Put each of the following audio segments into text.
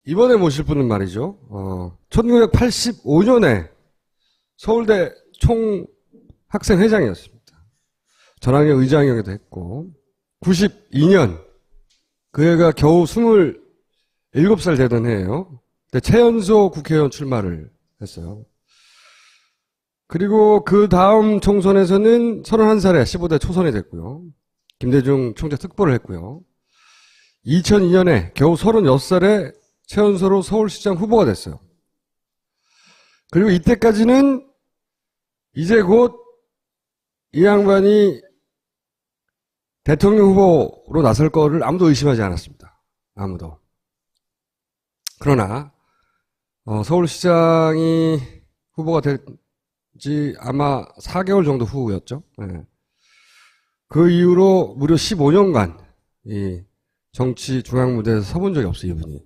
이번에 모실 분은 말이죠. 1985년에 서울대 총학생회장이었습니다. 전학의 의장이기도 했고, 92년 그 해가 겨우 27살 되던 해예요. 그때 최연소 국회의원 출마를 했어요. 그리고 그 다음 총선에서는 31살에 15대 초선이 됐고요. 김대중 총재 특보를 했고요. 2002년에 겨우 36살에 최연소로 서울시장 후보가 됐어요. 그리고 이때까지는 이제 곧 이 양반이 대통령 후보로 나설 거를 아무도 의심하지 않았습니다. 아무도. 그러나 서울시장이 후보가 된지 아마 4개월 정도 후였죠. 네. 그 이후로 무려 15년간 이 정치 중앙무대에서 서본 적이 없어요, 이분이.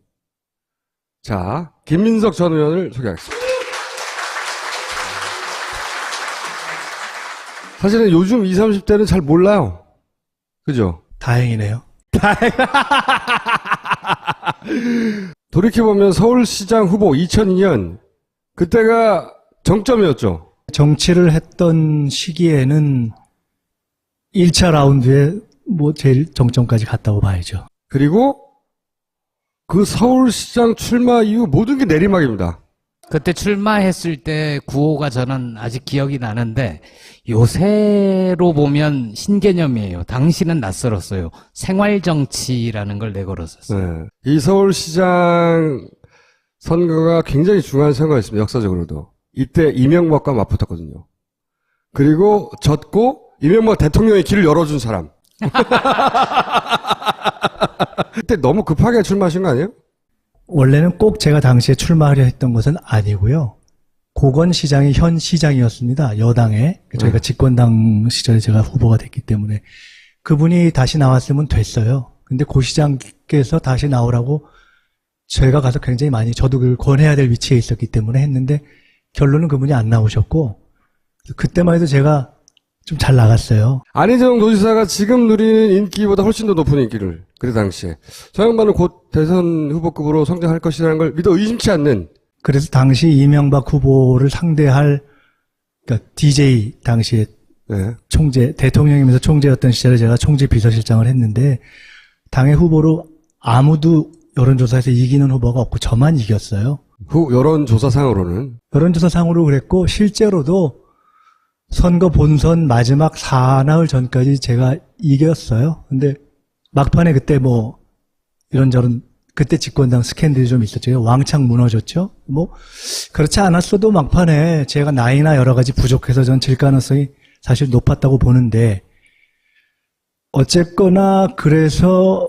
자, 김민석 전 의원을 소개하겠습니다. 사실은 요즘 20, 30대는 잘 몰라요. 그죠? 다행이네요. 돌이켜보면 서울시장 후보 2002년, 그때가 정점이었죠. 정치를 했던 시기에는 1차 라운드에 뭐 제일 정점까지 갔다고 봐야죠. 그리고 그 서울시장 출마 이후 모든 게 내리막입니다. 그때 출마했을 때 구호가 저는 아직 기억이 나는데 요새로 보면 신개념이에요. 당시는 낯설었어요. 생활정치라는 걸 내걸었었어요. 네. 이 서울시장 선거가 굉장히 중요한 선거였습니다. 역사적으로도. 이때 이명박과 맞붙었거든요. 그리고 졌고 이명박 대통령의 길을 열어준 사람. 그때 너무 급하게 출마하신 거 아니에요? 원래는 꼭 제가 당시에 출마하려 했던 것은 아니고요. 고건시장이 현 시장이었습니다. 여당에. 저희가 집권당 시절에 제가 후보가 됐기 때문에. 그분이 다시 나왔으면 됐어요. 근데 고 시장께서 다시 나오라고 제가 가서 굉장히 많이 저도 그걸 권해야 될 위치에 있었기 때문에 했는데 결론은 그분이 안 나오셨고 그때만 해도 제가 좀 잘 나갔어요. 안희정 도지사가 지금 누리는 인기보다 훨씬 더 높은 인기를 그때 당시에 저 양반은 곧 대선 후보급으로 성장할 것이라는 걸 믿어 의심치 않는. 그래서 당시 이명박 후보를 상대할 그러니까 DJ 당시에 네. 총재 대통령이면서 총재였던 시절에 제가 총재 비서실장을 했는데 당의 후보로 아무도 여론조사에서 이기는 후보가 없고 저만 이겼어요. 여론조사상으로는. 여론조사상으로 그랬고 실제로도 선거 본선 마지막 사나흘 전까지 제가 이겼어요. 근데 막판에 그때 뭐 이런저런 그때 집권당 스캔들이 좀 있었죠. 왕창 무너졌죠. 뭐 그렇지 않았어도 막판에 제가 나이나 여러 가지 부족해서 전 질 가능성이 사실 높았다고 보는데 어쨌거나 그래서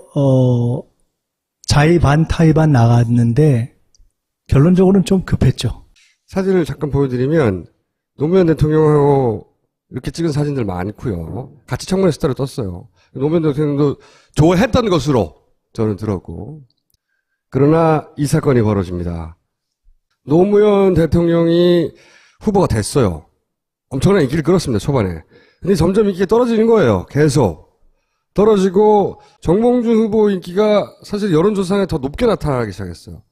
자의 반 타의 반 나갔는데 결론적으로는 좀 급했죠. 사진을 잠깐 보여드리면 노무현 대통령하고 이렇게 찍은 사진들 많고요. 같이 청문회 스타를 떴어요. 노무현 대통령도 좋아했던 것으로 저는 들었고. 그러나 이 사건이 벌어집니다. 노무현 대통령이 후보가 됐어요. 엄청난 인기를 끌었습니다, 초반에. 근데 점점 인기가 떨어지는 거예요. 계속. 떨어지고 정몽준 후보 인기가 사실 여론조사에 더 높게 나타나기 시작했어요.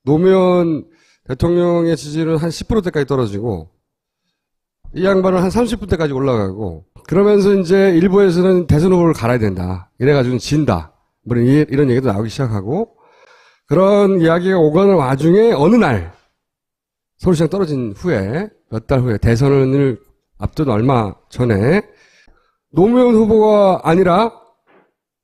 노무현 대통령의 지지율은 한 10%대까지 떨어지고 이 양반은 한 30%대까지 올라가고 그러면서 이제 일부에서는 대선 후보를 갈아야 된다. 이래가지고 진다. 뭐 이런 얘기도 나오기 시작하고 그런 이야기가 오가는 와중에 어느 날 서울시장 떨어진 후에 몇 달 후에 대선을 앞둔 얼마 전에 노무현 후보가 아니라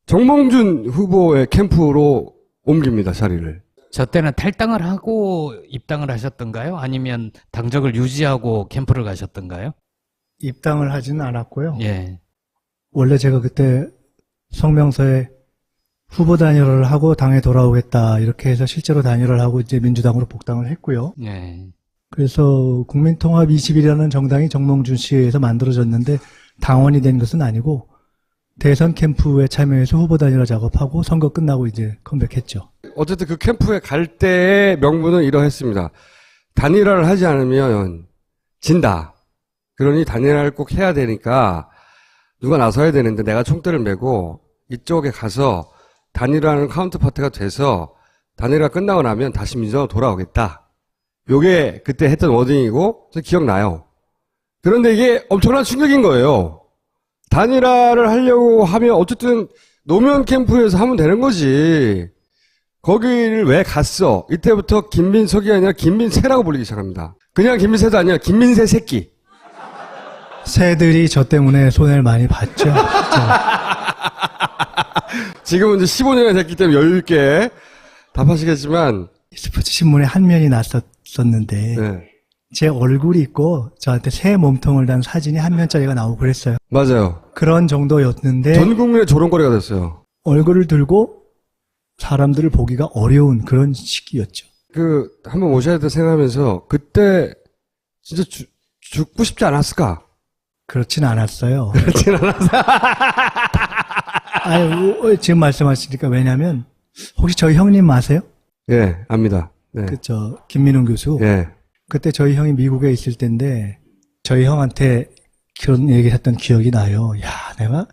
정몽준 후보의 캠프로 옮깁니다. 자리를. 저 때는 탈당을 하고 입당을 하셨던가요? 아니면 당적을 유지하고 캠프를 가셨던가요? 입당을 하지는 않았고요. 예. 원래 제가 그때 성명서에 후보 단일화를 하고 당에 돌아오겠다 이렇게 해서 실제로 단일화를 하고 이제 민주당으로 복당을 했고요. 예. 그래서 국민통합 20이라는 정당이 정몽준 씨에 의해서 만들어졌는데 당원이 된 것은 아니고 대선 캠프에 참여해서 후보 단일화 작업하고 선거 끝나고 이제 컴백했죠. 어쨌든 그 캠프에 갈 때의 명분은 이러했습니다. 단일화를 하지 않으면 진다. 그러니 단일화를 꼭 해야 되니까 누가 나서야 되는데 내가 총대를 메고 이쪽에 가서 단일화하는 카운터파트가 돼서 단일화 끝나고 나면 다시 민주당으로 돌아오겠다. 요게 그때 했던 워딩이고 기억나요. 그런데 이게 엄청난 충격인 거예요. 단일화를 하려고 하면 어쨌든 노무현 캠프에서 하면 되는 거지. 거기를 왜 갔어? 이때부터 김민석이 아니라 김민세라고 불리기 시작합니다. 그냥 김민세도 아니라 김민세 새끼. 새들이 저 때문에 손해를 많이 봤죠. 진짜. 지금은 이제 15년이 됐기 때문에 여유있게 답하시겠지만, 스포츠 신문에 한 면이 났었는데 네. 제 얼굴이 있고 저한테 새 몸통을 단 사진이 한 면짜리가 나오고 그랬어요. 맞아요. 그런 정도였는데 전 국민의 조롱거리가 됐어요. 얼굴을 들고 사람들을 보기가 어려운 그런 시기였죠. 한번 오셔야 돼 생각하면서, 그때 진짜 죽고 싶지 않았을까? 그렇진 않았어요. 그렇진 않았어. 아유, 지금 말씀하시니까 왜냐면 혹시 저희 형님 아세요? 예, 압니다. 네. 김민웅 교수. 예. 그때 저희 형이 미국에 있을 때인데 저희 형한테 그런 얘기를 했던 기억이 나요. 야, 내가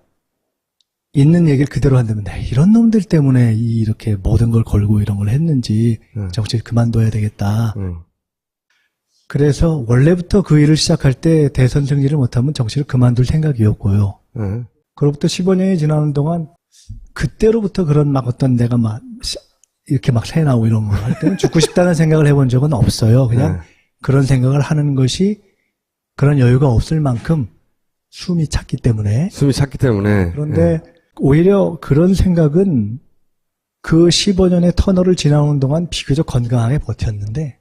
있는 얘기를 그대로 한다면 내가 이런 놈들 때문에 이렇게 모든 걸 걸고 이런 걸 했는지 정치 그만둬야 되겠다. 그래서 원래부터 그 일을 시작할 때 대선 승리를 못하면 정치를 그만둘 생각이었고요. 그로부터 15년이 지나는 동안 그때로부터 그런 막 어떤 내가 막 이렇게 막 새 나오고 이런 거 할 때는 죽고 싶다는 생각을 해본 적은 없어요. 그냥 그런 생각을 하는 것이 그런 여유가 없을 만큼 숨이 찼기 때문에. 그런데 오히려 그런 생각은 그 15년의 터널을 지나오는 동안 비교적 건강하게 버텼는데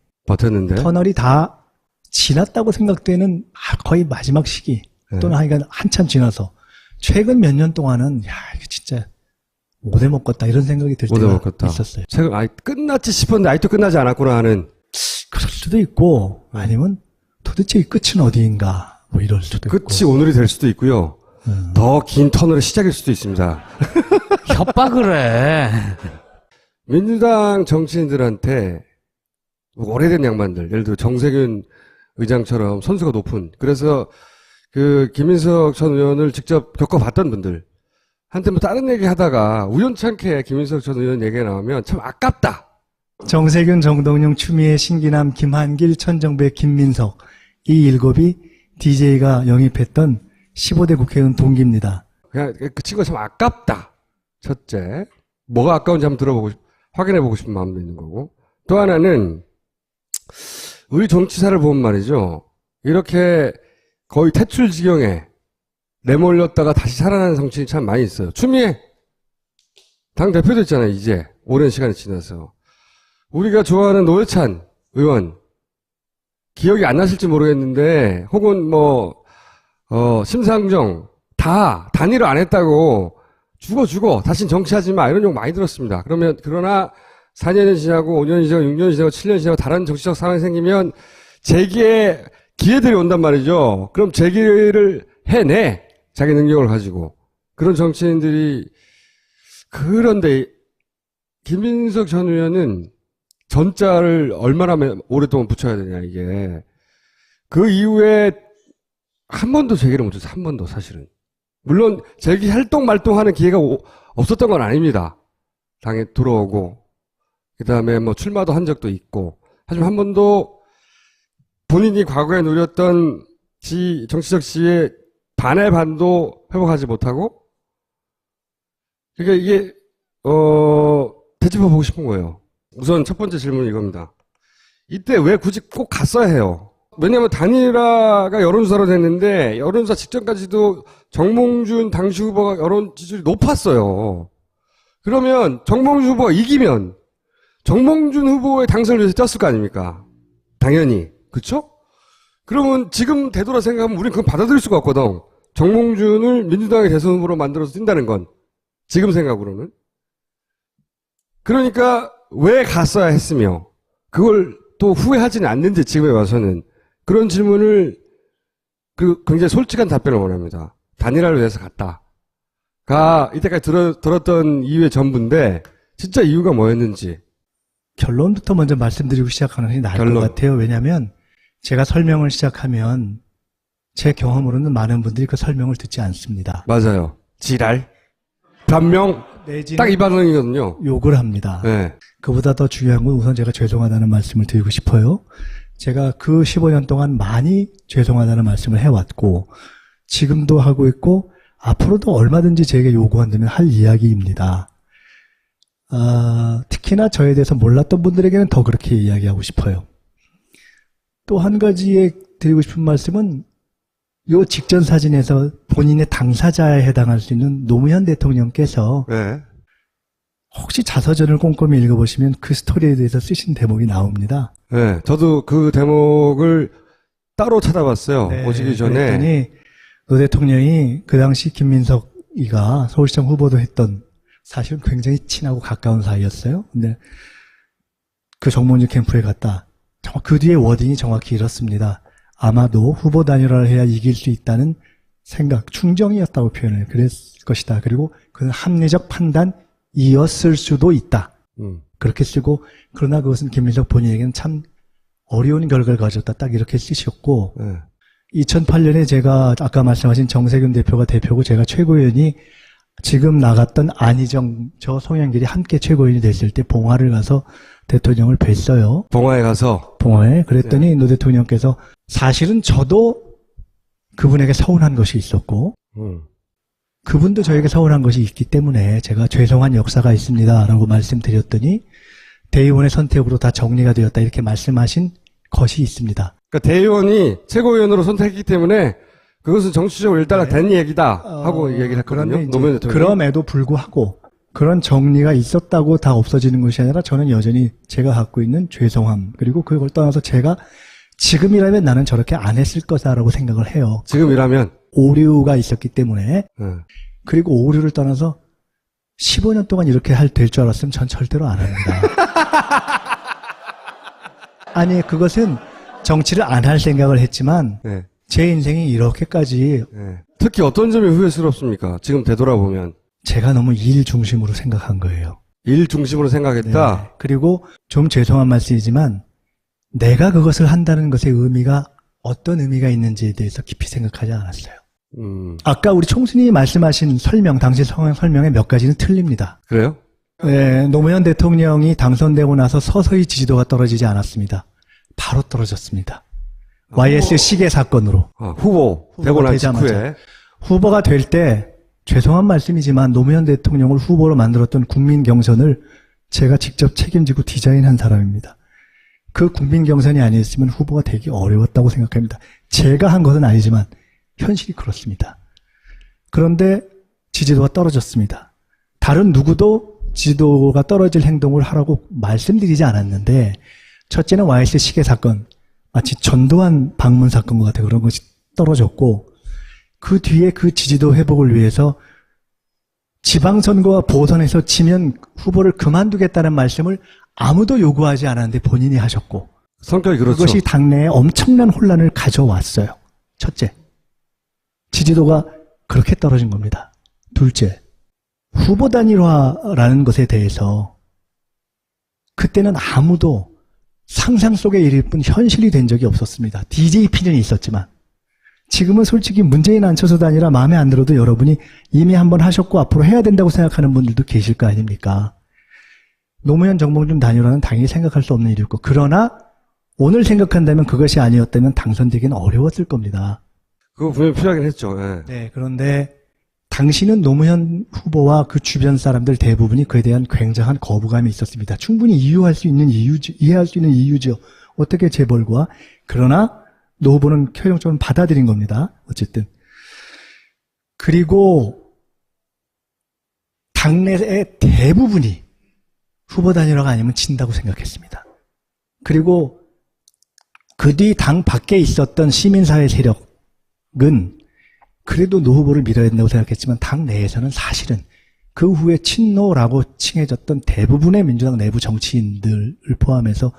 터널이 다 지났다고 생각되는 거의 마지막 시기 또는 하여간 한참 지나서 최근 몇 년 동안은 야 이거 진짜 못해 먹겠다 이런 생각이 들 때가 있었어요. 최근 끝났지 싶었는데 아직도 끝나지 않았구나 하는. 그럴 수도 있고 아니면 도대체 이 끝은 어디인가 뭐 이럴 수도 있고. 끝이 오늘이 될 수도 있고요. 더 긴 터널의 시작일 수도 있습니다. 협박을 해. 민주당 정치인들한테 오래된 양반들, 예를 들어 정세균 의장처럼 선수가 높은, 그래서 김민석 전 의원을 직접 겪어봤던 분들 한테 뭐 다른 얘기 하다가 우연찮게 김민석 전 의원 얘기가 나오면 참 아깝다. 정세균, 정동영, 추미애, 신기남, 김한길, 천정배, 김민석 이 일곱이 DJ가 영입했던 15대 국회의원 동기입니다. 그냥 그 친구가 참 아깝다. 첫째, 뭐가 아까운지 한번 확인해보고 싶은 마음도 있는 거고. 또 하나는 우리 정치사를 보면 말이죠. 이렇게 거의 퇴출 지경에 내몰렸다가 다시 살아나는 정치인이 참 많이 있어요. 추미애 당 대표도 있잖아요. 이제 오랜 시간이 지나서 우리가 좋아하는 노회찬 의원 기억이 안 나실지 모르겠는데 혹은 심상정 다 단일화 안 했다고 죽어 다신 정치하지 마 이런 욕 많이 들었습니다. 그러나 4년이 지나고 5년이 지나고 6년이 지나고 7년이 지나고 다른 정치적 상황이 생기면 재기의 기회들이 온단 말이죠. 그럼 재기를 해내. 자기 능력을 가지고. 그런 정치인들이. 그런데 김민석 전 의원은 전자를 얼마나 오랫동안 붙여야 되냐 이게. 그 이후에 한 번도 재기를 못했어요. 한 번도 사실은. 물론 재기 활동 말동하는 기회가 없었던 건 아닙니다. 당에 들어오고 그 다음에 출마도 한 적도 있고. 하지만 한 번도 본인이 과거에 누렸던 정치적 지위의 반의 반도 회복하지 못하고, 그러니까 이게, 되짚어보고 싶은 거예요. 우선 첫 번째 질문은 이겁니다. 이때 왜 굳이 꼭 갔어야 해요? 왜냐면 단일화가 여론조사로 됐는데, 여론조사 직전까지도 정몽준 당시 후보가 여론 지지율이 높았어요. 그러면 정몽준 후보가 이기면, 정몽준 후보의 당선을 위해서 떴을 거 아닙니까? 당연히. 그쵸? 그러면 지금 되돌아 생각하면 우리는 그건 받아들일 수가 없거든. 정몽준을 민주당의 대선 후보로 만들어서 뛴다는 건. 지금 생각으로는. 그러니까 왜 갔어야 했으며 그걸 또 후회하지는 않는지 지금에 와서는 그런 질문을 굉장히 솔직한 답변을 원합니다. 단일화를 위해서 갔다가 이때까지 들었던 이유의 전부인데 진짜 이유가 뭐였는지. 결론부터 먼저 말씀드리고 시작하는 게 나을 것 같아요. 왜냐하면 제가 설명을 시작하면 제 경험으로는 많은 분들이 그 설명을 듣지 않습니다. 맞아요. 지랄. 변명. 내지는 딱 이 반응이거든요. 욕을 합니다. 네. 그보다 더 중요한 건 우선 제가 죄송하다는 말씀을 드리고 싶어요. 제가 그 15년 동안 많이 죄송하다는 말씀을 해왔고 지금도 하고 있고 앞으로도 얼마든지 제게 요구한다면 할 이야기입니다. 특히나 저에 대해서 몰랐던 분들에게는 더 그렇게 이야기하고 싶어요. 또 한 가지에 드리고 싶은 말씀은 요 직전 사진에서 본인의 당사자에 해당할 수 있는 노무현 대통령께서 네. 혹시 자서전을 꼼꼼히 읽어보시면 그 스토리에 대해서 쓰신 대목이 나옵니다. 네. 저도 그 대목을 따로 찾아봤어요. 네, 오시기 전에. 그랬더니 노 대통령이 그 당시 김민석이가 서울시장 후보도 했던 사실은 굉장히 친하고 가까운 사이였어요. 근데 그 정몽준 캠프에 갔다. 그 뒤에 워딩이 정확히 이렇습니다. 아마도 후보 단일화를 해야 이길 수 있다는 생각, 충정이었다고 표현을 그랬을 것이다. 그리고 그는 합리적 판단이었을 수도 있다. 그렇게 쓰고 그러나 그것은 김민석 본인에게는 참 어려운 결과를 가졌다. 딱 이렇게 쓰셨고 네. 2008년에 제가 아까 말씀하신 정세균 대표가 대표고 제가 최고위원이 지금 나갔던 안희정 저 송영길이 함께 최고위원이 됐을 때 봉화를 가서 대통령을 뵀어요. 봉화에 가서. 봉화에. 그랬더니 노 대통령께서 사실은 저도 그분에게 서운한 것이 있었고 그분도 저에게 서운한 것이 있기 때문에 제가 죄송한 역사가 있습니다. 라고 말씀드렸더니 대의원의 선택으로 다 정리가 되었다. 이렇게 말씀하신 것이 있습니다. 그러니까 대의원이 최고위원으로 선택했기 때문에 그것은 정치적으로 일단락된 얘기다 하고 얘기를 했거든요. 그런데 이제 노무현 대통령이. 그럼에도 불구하고 그런 정리가 있었다고 다 없어지는 것이 아니라 저는 여전히 제가 갖고 있는 죄송함 그리고 그걸 떠나서 제가 지금이라면 나는 저렇게 안 했을 거다라고 생각을 해요. 지금이라면. 오류가 있었기 때문에 네. 그리고 오류를 떠나서 15년 동안 이렇게 될 줄 알았으면 전 절대로 안 합니다. 아니 그것은 정치를 안 할 생각을 했지만 네. 제 인생이 이렇게까지 네. 특히 어떤 점이 후회스럽습니까? 지금 되돌아보면. 제가 너무 일 중심으로 생각한 거예요. 일 중심으로 생각했다. 네. 그리고 좀 죄송한 말씀이지만 내가 그것을 한다는 것의 의미가 어떤 의미가 있는지에 대해서 깊이 생각하지 않았어요. 아까 우리 총수님이 말씀하신 설명, 당시 설명의 몇 가지는 틀립니다. 그래요? 네, 노무현 대통령이 당선되고 나서 서서히 지지도가 떨어지지 않았습니다. 바로 떨어졌습니다. YS 시계 사건으로. 후보 되고 난 되자마자. 직후에. 후보가 될 때 죄송한 말씀이지만 노무현 대통령을 후보로 만들었던 국민 경선을 제가 직접 책임지고 디자인한 사람입니다. 그 국민 경선이 아니었으면 후보가 되기 어려웠다고 생각합니다. 제가 한 것은 아니지만 현실이 그렇습니다. 그런데 지지도가 떨어졌습니다. 다른 누구도 지지도가 떨어질 행동을 하라고 말씀드리지 않았는데 첫째는 YS 시계 사건, 마치 전두환 방문 사건과 같은 그런 것이 떨어졌고 그 뒤에 그 지지도 회복을 위해서 지방선거와 보선에서 지면 후보를 그만두겠다는 말씀을 아무도 요구하지 않았는데 본인이 하셨고 성격이 그렇죠. 그것이 당내에 엄청난 혼란을 가져왔어요. 첫째, 지지도가 그렇게 떨어진 겁니다. 둘째, 후보 단일화라는 것에 대해서 그때는 아무도 상상 속의 일일 뿐 현실이 된 적이 없었습니다. DJP는 있었지만 지금은 솔직히 문재인 안철수도 아니라 마음에 안 들어도 여러분이 이미 한번 하셨고 앞으로 해야 된다고 생각하는 분들도 계실 거 아닙니까? 노무현 정몽준 단일화는 당연히 생각할 수 없는 일이었고 그러나 오늘 생각한다면 그것이 아니었다면 당선되기는 어려웠을 겁니다. 그거 분명히 필요하긴 했죠. 네. 네, 그런데 당시는 노무현 후보와 그 주변 사람들 대부분이 그에 대한 굉장한 거부감이 있었습니다. 충분히 이해할 수 있는 이유죠. 어떻게 재벌과. 그러나 노 후보는 최종적으로 받아들인 겁니다. 어쨌든. 그리고 당내의 대부분이 후보 단일화가 아니면 진다고 생각했습니다. 그리고 그 뒤 당 밖에 있었던 시민사회 세력은 그래도 노 후보를 밀어야 된다고 생각했지만 당 내에서는 사실은 그 후에 친노라고 칭해졌던 대부분의 민주당 내부 정치인들을 포함해서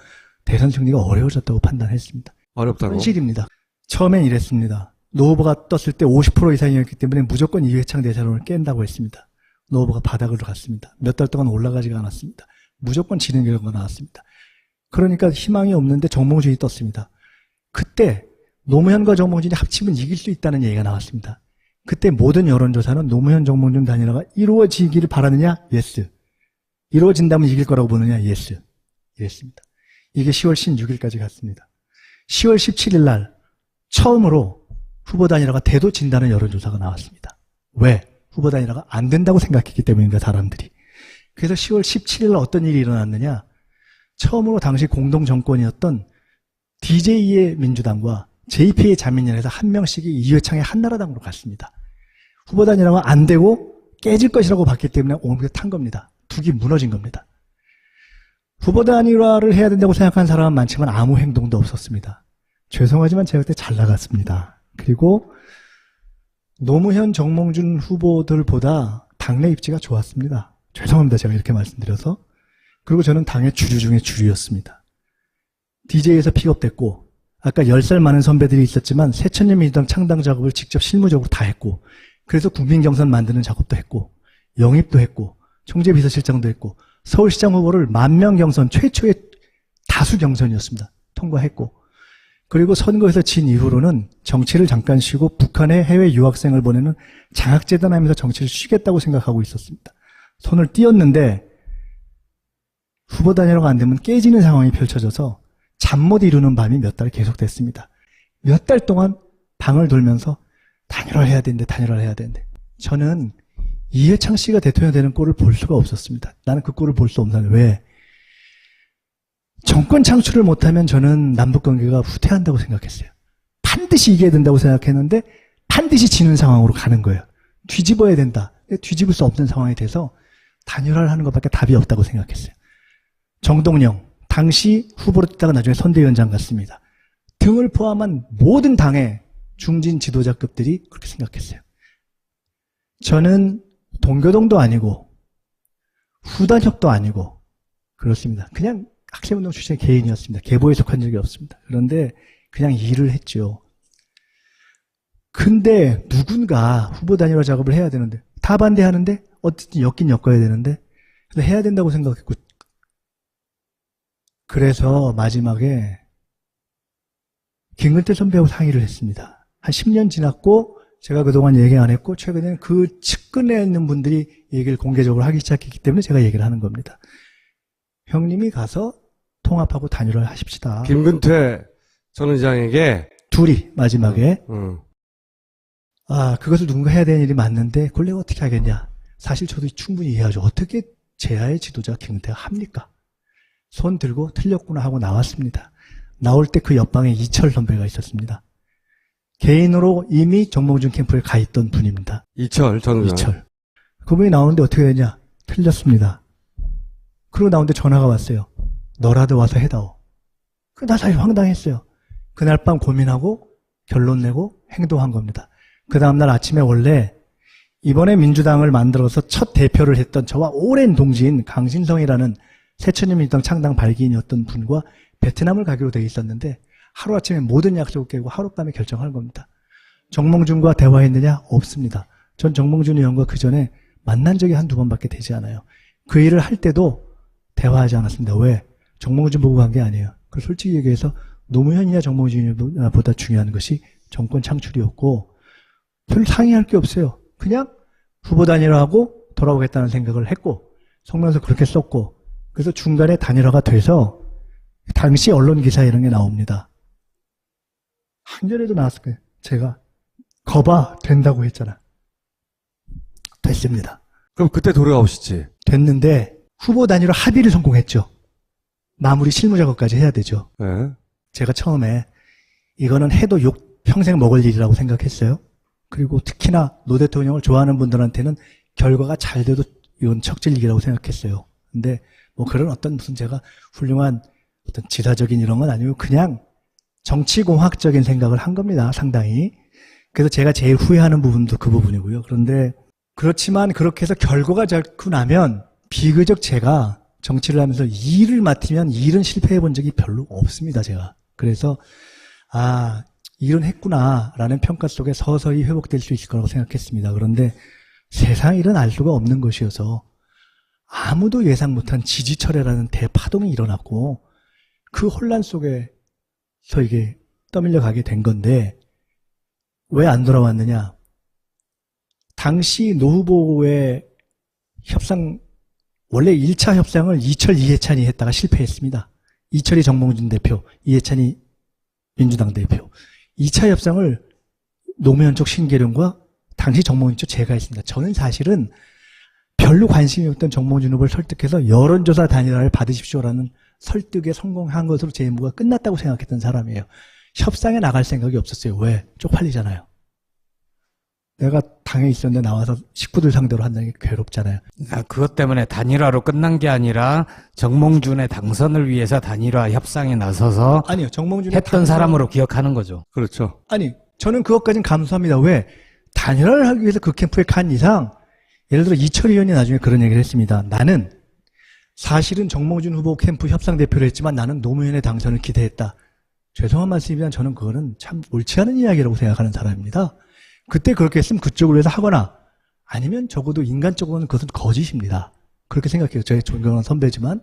대선 승리가 어려워졌다고 판단했습니다. 어렵다고. 현실입니다. 처음엔 이랬습니다. 노 후보가 떴을 때 50% 이상이었기 때문에 무조건 이회창 대선을 깬다고 했습니다. 노 후보가 바닥으로 갔습니다. 몇 달 동안 올라가지가 않았습니다. 무조건 지는 결과가 나왔습니다. 그러니까 희망이 없는데 정몽준이 떴습니다. 그때 노무현과 정몽준이 합치면 이길 수 있다는 얘기가 나왔습니다. 그때 모든 여론조사는 노무현 정몽준 단일화가 이루어지기를 바라느냐? 예스. 이루어진다면 이길 거라고 보느냐? 예스. 이랬습니다. 이게 10월 16일까지 갔습니다. 10월 17일 날 처음으로 후보 단일화가 돼도 진다는 여론조사가 나왔습니다. 왜? 후보 단일화가 안 된다고 생각했기 때문입니다. 사람들이. 그래서 10월 17일 날 어떤 일이 일어났느냐? 처음으로 당시 공동정권이었던 DJ의 민주당과 JP의 자민련에서 한 명씩이 이회창의 한나라당으로 갔습니다. 후보 단일화가 안 되고 깨질 것이라고 봤기 때문에 옮겨 탄 겁니다. 둑이 무너진 겁니다. 후보 단일화를 해야 된다고 생각한 사람은 많지만 아무 행동도 없었습니다. 죄송하지만 제가 그때 잘 나갔습니다. 그리고 노무현, 정몽준 후보들보다 당내 입지가 좋았습니다. 죄송합니다. 제가 이렇게 말씀드려서. 그리고 저는 당의 주류 중에 주류였습니다. DJ에서 픽업됐고 아까 10살 많은 선배들이 있었지만 새천년 민주당 창당 작업을 직접 실무적으로 다 했고 그래서 국민경선 만드는 작업도 했고 영입도 했고 총재비서실장도 했고 서울시장 후보를 10,000명 경선 최초의 다수 경선이었습니다. 통과했고 그리고 선거에서 진 이후로는 정치를 잠깐 쉬고 북한에 해외 유학생을 보내는 장학재단 하면서 정치를 쉬겠다고 생각하고 있었습니다. 손을 띄었는데 후보 단일화가 안 되면 깨지는 상황이 펼쳐져서 잠 못 이루는 밤이 몇 달 계속됐습니다. 몇 달 동안 방을 돌면서 단일화를 해야 되는데 단일화를 해야 되는데 저는 이회창 씨가 대통령 되는 꼴을 볼 수가 없었습니다. 나는 그 꼴을 볼 수 없는 왜? 정권 창출을 못하면 저는 남북관계가 후퇴한다고 생각했어요. 반드시 이겨야 된다고 생각했는데 반드시 지는 상황으로 가는 거예요. 뒤집어야 된다. 뒤집을 수 없는 상황이 돼서 단일화를 하는 것밖에 답이 없다고 생각했어요. 정동영 당시 후보로 뛰다가 나중에 선대위원장 갔습니다. 등을 포함한 모든 당의 중진 지도자급들이 그렇게 생각했어요. 저는 동교동도 아니고 후단협도 아니고 그렇습니다. 그냥 학생운동 출신의 개인이었습니다. 계보에 속한 적이 없습니다. 그런데 그냥 일을 했죠. 근데 누군가 후보 단일화 작업을 해야 되는데 다 반대하는데 어쨌든 엮긴 엮어야 되는데 해야 된다고 생각했고 그래서 마지막에 김근태 선배하고 상의를 했습니다. 한 10년 지났고 제가 그동안 얘기 안 했고 최근에는 그 측근에 있는 분들이 얘기를 공개적으로 하기 시작했기 때문에 제가 얘기를 하는 겁니다. 형님이 가서 통합하고 단일화를 하십시다. 김근태 전 의장에게 둘이 마지막에 그것을 누군가 해야 되는 일이 맞는데 그걸 내가 어떻게 하겠냐. 사실 저도 충분히 이해하죠. 어떻게 제야의 지도자 김근태가 합니까? 손 들고 틀렸구나 하고 나왔습니다. 나올 때 그 옆방에 이철 선배가 있었습니다. 개인으로 이미 정몽준 캠프에 가 있던 분입니다. 이철 전 의장. 이철. 그분이 나오는데 어떻게 되냐? 틀렸습니다. 그리고 나오는데 전화가 왔어요. 너라도 와서 해다오. 나 사실 황당했어요. 그날 밤 고민하고 결론 내고 행동한 겁니다. 그 다음날 아침에 원래 이번에 민주당을 만들어서 첫 대표를 했던 저와 오랜 동지인 강신성이라는 새천년 민주당 창당 발기인이었던 분과 베트남을 가기로 돼 있었는데 하루아침에 모든 약속을 깨고 하룻밤에 결정한 겁니다. 정몽준과 대화했느냐? 없습니다. 전 정몽준 의원과 그 전에 만난 적이 한두 번밖에 되지 않아요. 그 일을 할 때도 대화하지 않았습니다. 왜? 정몽준 보고 간 게 아니에요. 그 솔직히 얘기해서 노무현이냐 정몽준이냐보다 중요한 것이 정권 창출이었고 별 상의할 게 없어요. 그냥 후보 단일화하고 돌아오겠다는 생각을 했고 성명서 그렇게 썼고 그래서 중간에 단일화가 돼서 당시 언론 기사에 이런 게 나옵니다. 한겨레도 나왔을 거예요. 제가 거봐 된다고 했잖아. 됐습니다. 그럼 그때 돌아오시지. 됐는데 후보 단일화 합의를 성공했죠. 마무리 실무 작업까지 해야 되죠. 네. 제가 처음에 이거는 해도 욕 평생 먹을 일이라고 생각했어요. 그리고 특히나 노 대통령을 좋아하는 분들한테는 결과가 잘 돼도 이건 척질이라고 생각했어요. 근데 뭐 그런 어떤 무슨 제가 훌륭한 어떤 지사적인 이런 건 아니고 그냥 정치공학적인 생각을 한 겁니다. 상당히. 그래서 제가 제일 후회하는 부분도 그 부분이고요. 그런데 그렇지만 그렇게 해서 결과가 좋고 나면 비교적 제가 정치를 하면서 일을 맡으면 일은 실패해 본 적이 별로 없습니다. 제가. 그래서 일은 했구나라는 평가 속에 서서히 회복될 수 있을 거라고 생각했습니다. 그런데 세상 일은 알 수가 없는 것이어서 아무도 예상 못한 지지철회라는 대파동이 일어났고 그 혼란 속에서 이게 떠밀려 가게 된 건데 왜 안 돌아왔느냐? 당시 노 후보의 협상, 원래 1차 협상을 이철, 이해찬이 했다가 실패했습니다. 이철이 정몽준 대표, 이해찬이 민주당 대표. 2차 협상을 노무현 쪽 신계룡과 당시 정몽준 쪽 제가 했습니다. 저는 사실은 별로 관심이 없던 정몽준 후보를 설득해서 여론조사 단일화를 받으십시오라는 설득에 성공한 것으로 제 임무가 끝났다고 생각했던 사람이에요. 협상에 나갈 생각이 없었어요. 왜? 쪽팔리잖아요. 내가 당에 있었는데 나와서 식구들 상대로 한다는 게 괴롭잖아요. 그것 때문에 단일화로 끝난 게 아니라 정몽준의 당선을 위해서 단일화 협상에 나서서 아니요, 정몽준이 했던 사람으로 기억하는 거죠. 그렇죠. 아니, 저는 그것까진 감수합니다. 왜? 단일화를 하기 위해서 그 캠프에 간 이상, 예를 들어 이철 의원이 나중에 그런 얘기를 했습니다. 나는 사실은 정몽준 후보 캠프 협상 대표를 했지만 나는 노무현의 당선을 기대했다. 죄송한 말씀이지만 저는 그거는 참 옳지 않은 이야기라고 생각하는 사람입니다. 그때 그렇게 했으면 그쪽을 위해서 하거나 아니면 적어도 인간적으로는 그것은 거짓입니다. 그렇게 생각해요. 저의 존경하는 선배지만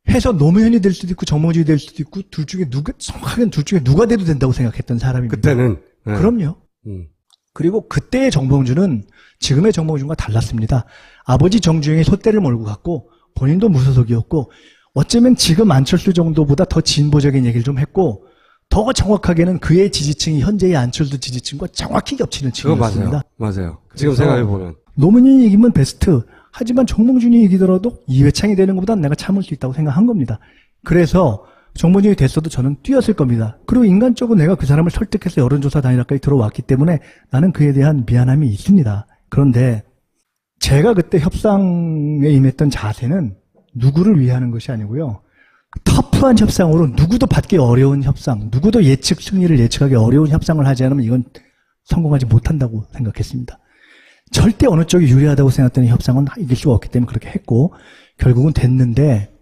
해서 노무현이 될 수도 있고 정몽준이 될 수도 있고 둘 중에 정확하게 둘 중에 누가 돼도 된다고 생각했던 사람입니다. 그때는. 네. 그럼요. 그리고 그때의 정몽준은 지금의 정몽준과 달랐습니다. 아버지 정주영이 소떼를 몰고 갔고 본인도 무소속이었고 어쩌면 지금 안철수 정도보다 더 진보적인 얘기를 좀 했고 더 정확하게는 그의 지지층이 현재의 안철수 지지층과 정확히 겹치는 그거 층이었습니다. 맞아요. 지금 생각해보면. 노무현이 이기면 베스트. 하지만 정몽준이 이기더라도 이회창이 되는 것보다 내가 참을 수 있다고 생각한 겁니다. 그래서 정몽준이 됐어도 저는 뛰었을 겁니다. 그리고 인간적으로 내가 그 사람을 설득해서 여론조사 단일화까지 들어왔기 때문에 나는 그에 대한 미안함이 있습니다. 그런데 제가 그때 협상에 임했던 자세는 누구를 위하는 것이 아니고요. 터프한 협상으로 누구도 받기 어려운 협상, 누구도 승리를 예측하기 어려운 협상을 하지 않으면 이건 성공하지 못한다고 생각했습니다. 절대 어느 쪽이 유리하다고 생각했던 협상은 이길 수가 없기 때문에 그렇게 했고 결국은 됐는데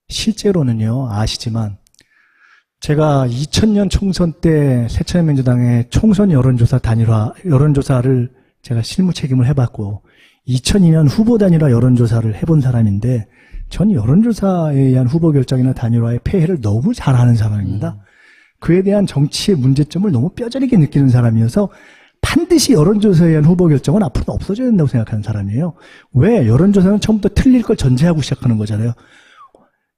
실제로는요, 아시지만 제가 2000년 총선 때 새천년민주당의 총선 여론조사를 제가 실무 책임을 해봤고 2002년 후보 단일화 여론조사를 해본 사람인데 전 여론조사에 의한 후보 결정이나 단일화의 폐해를 너무 잘 아는 사람입니다. 그에 대한 정치의 문제점을 너무 뼈저리게 느끼는 사람이어서 반드시 여론조사에 의한 후보 결정은 앞으로 없어져야 된다고 생각하는 사람이에요. 왜? 여론조사는 처음부터 틀릴 걸 전제하고 시작하는 거잖아요.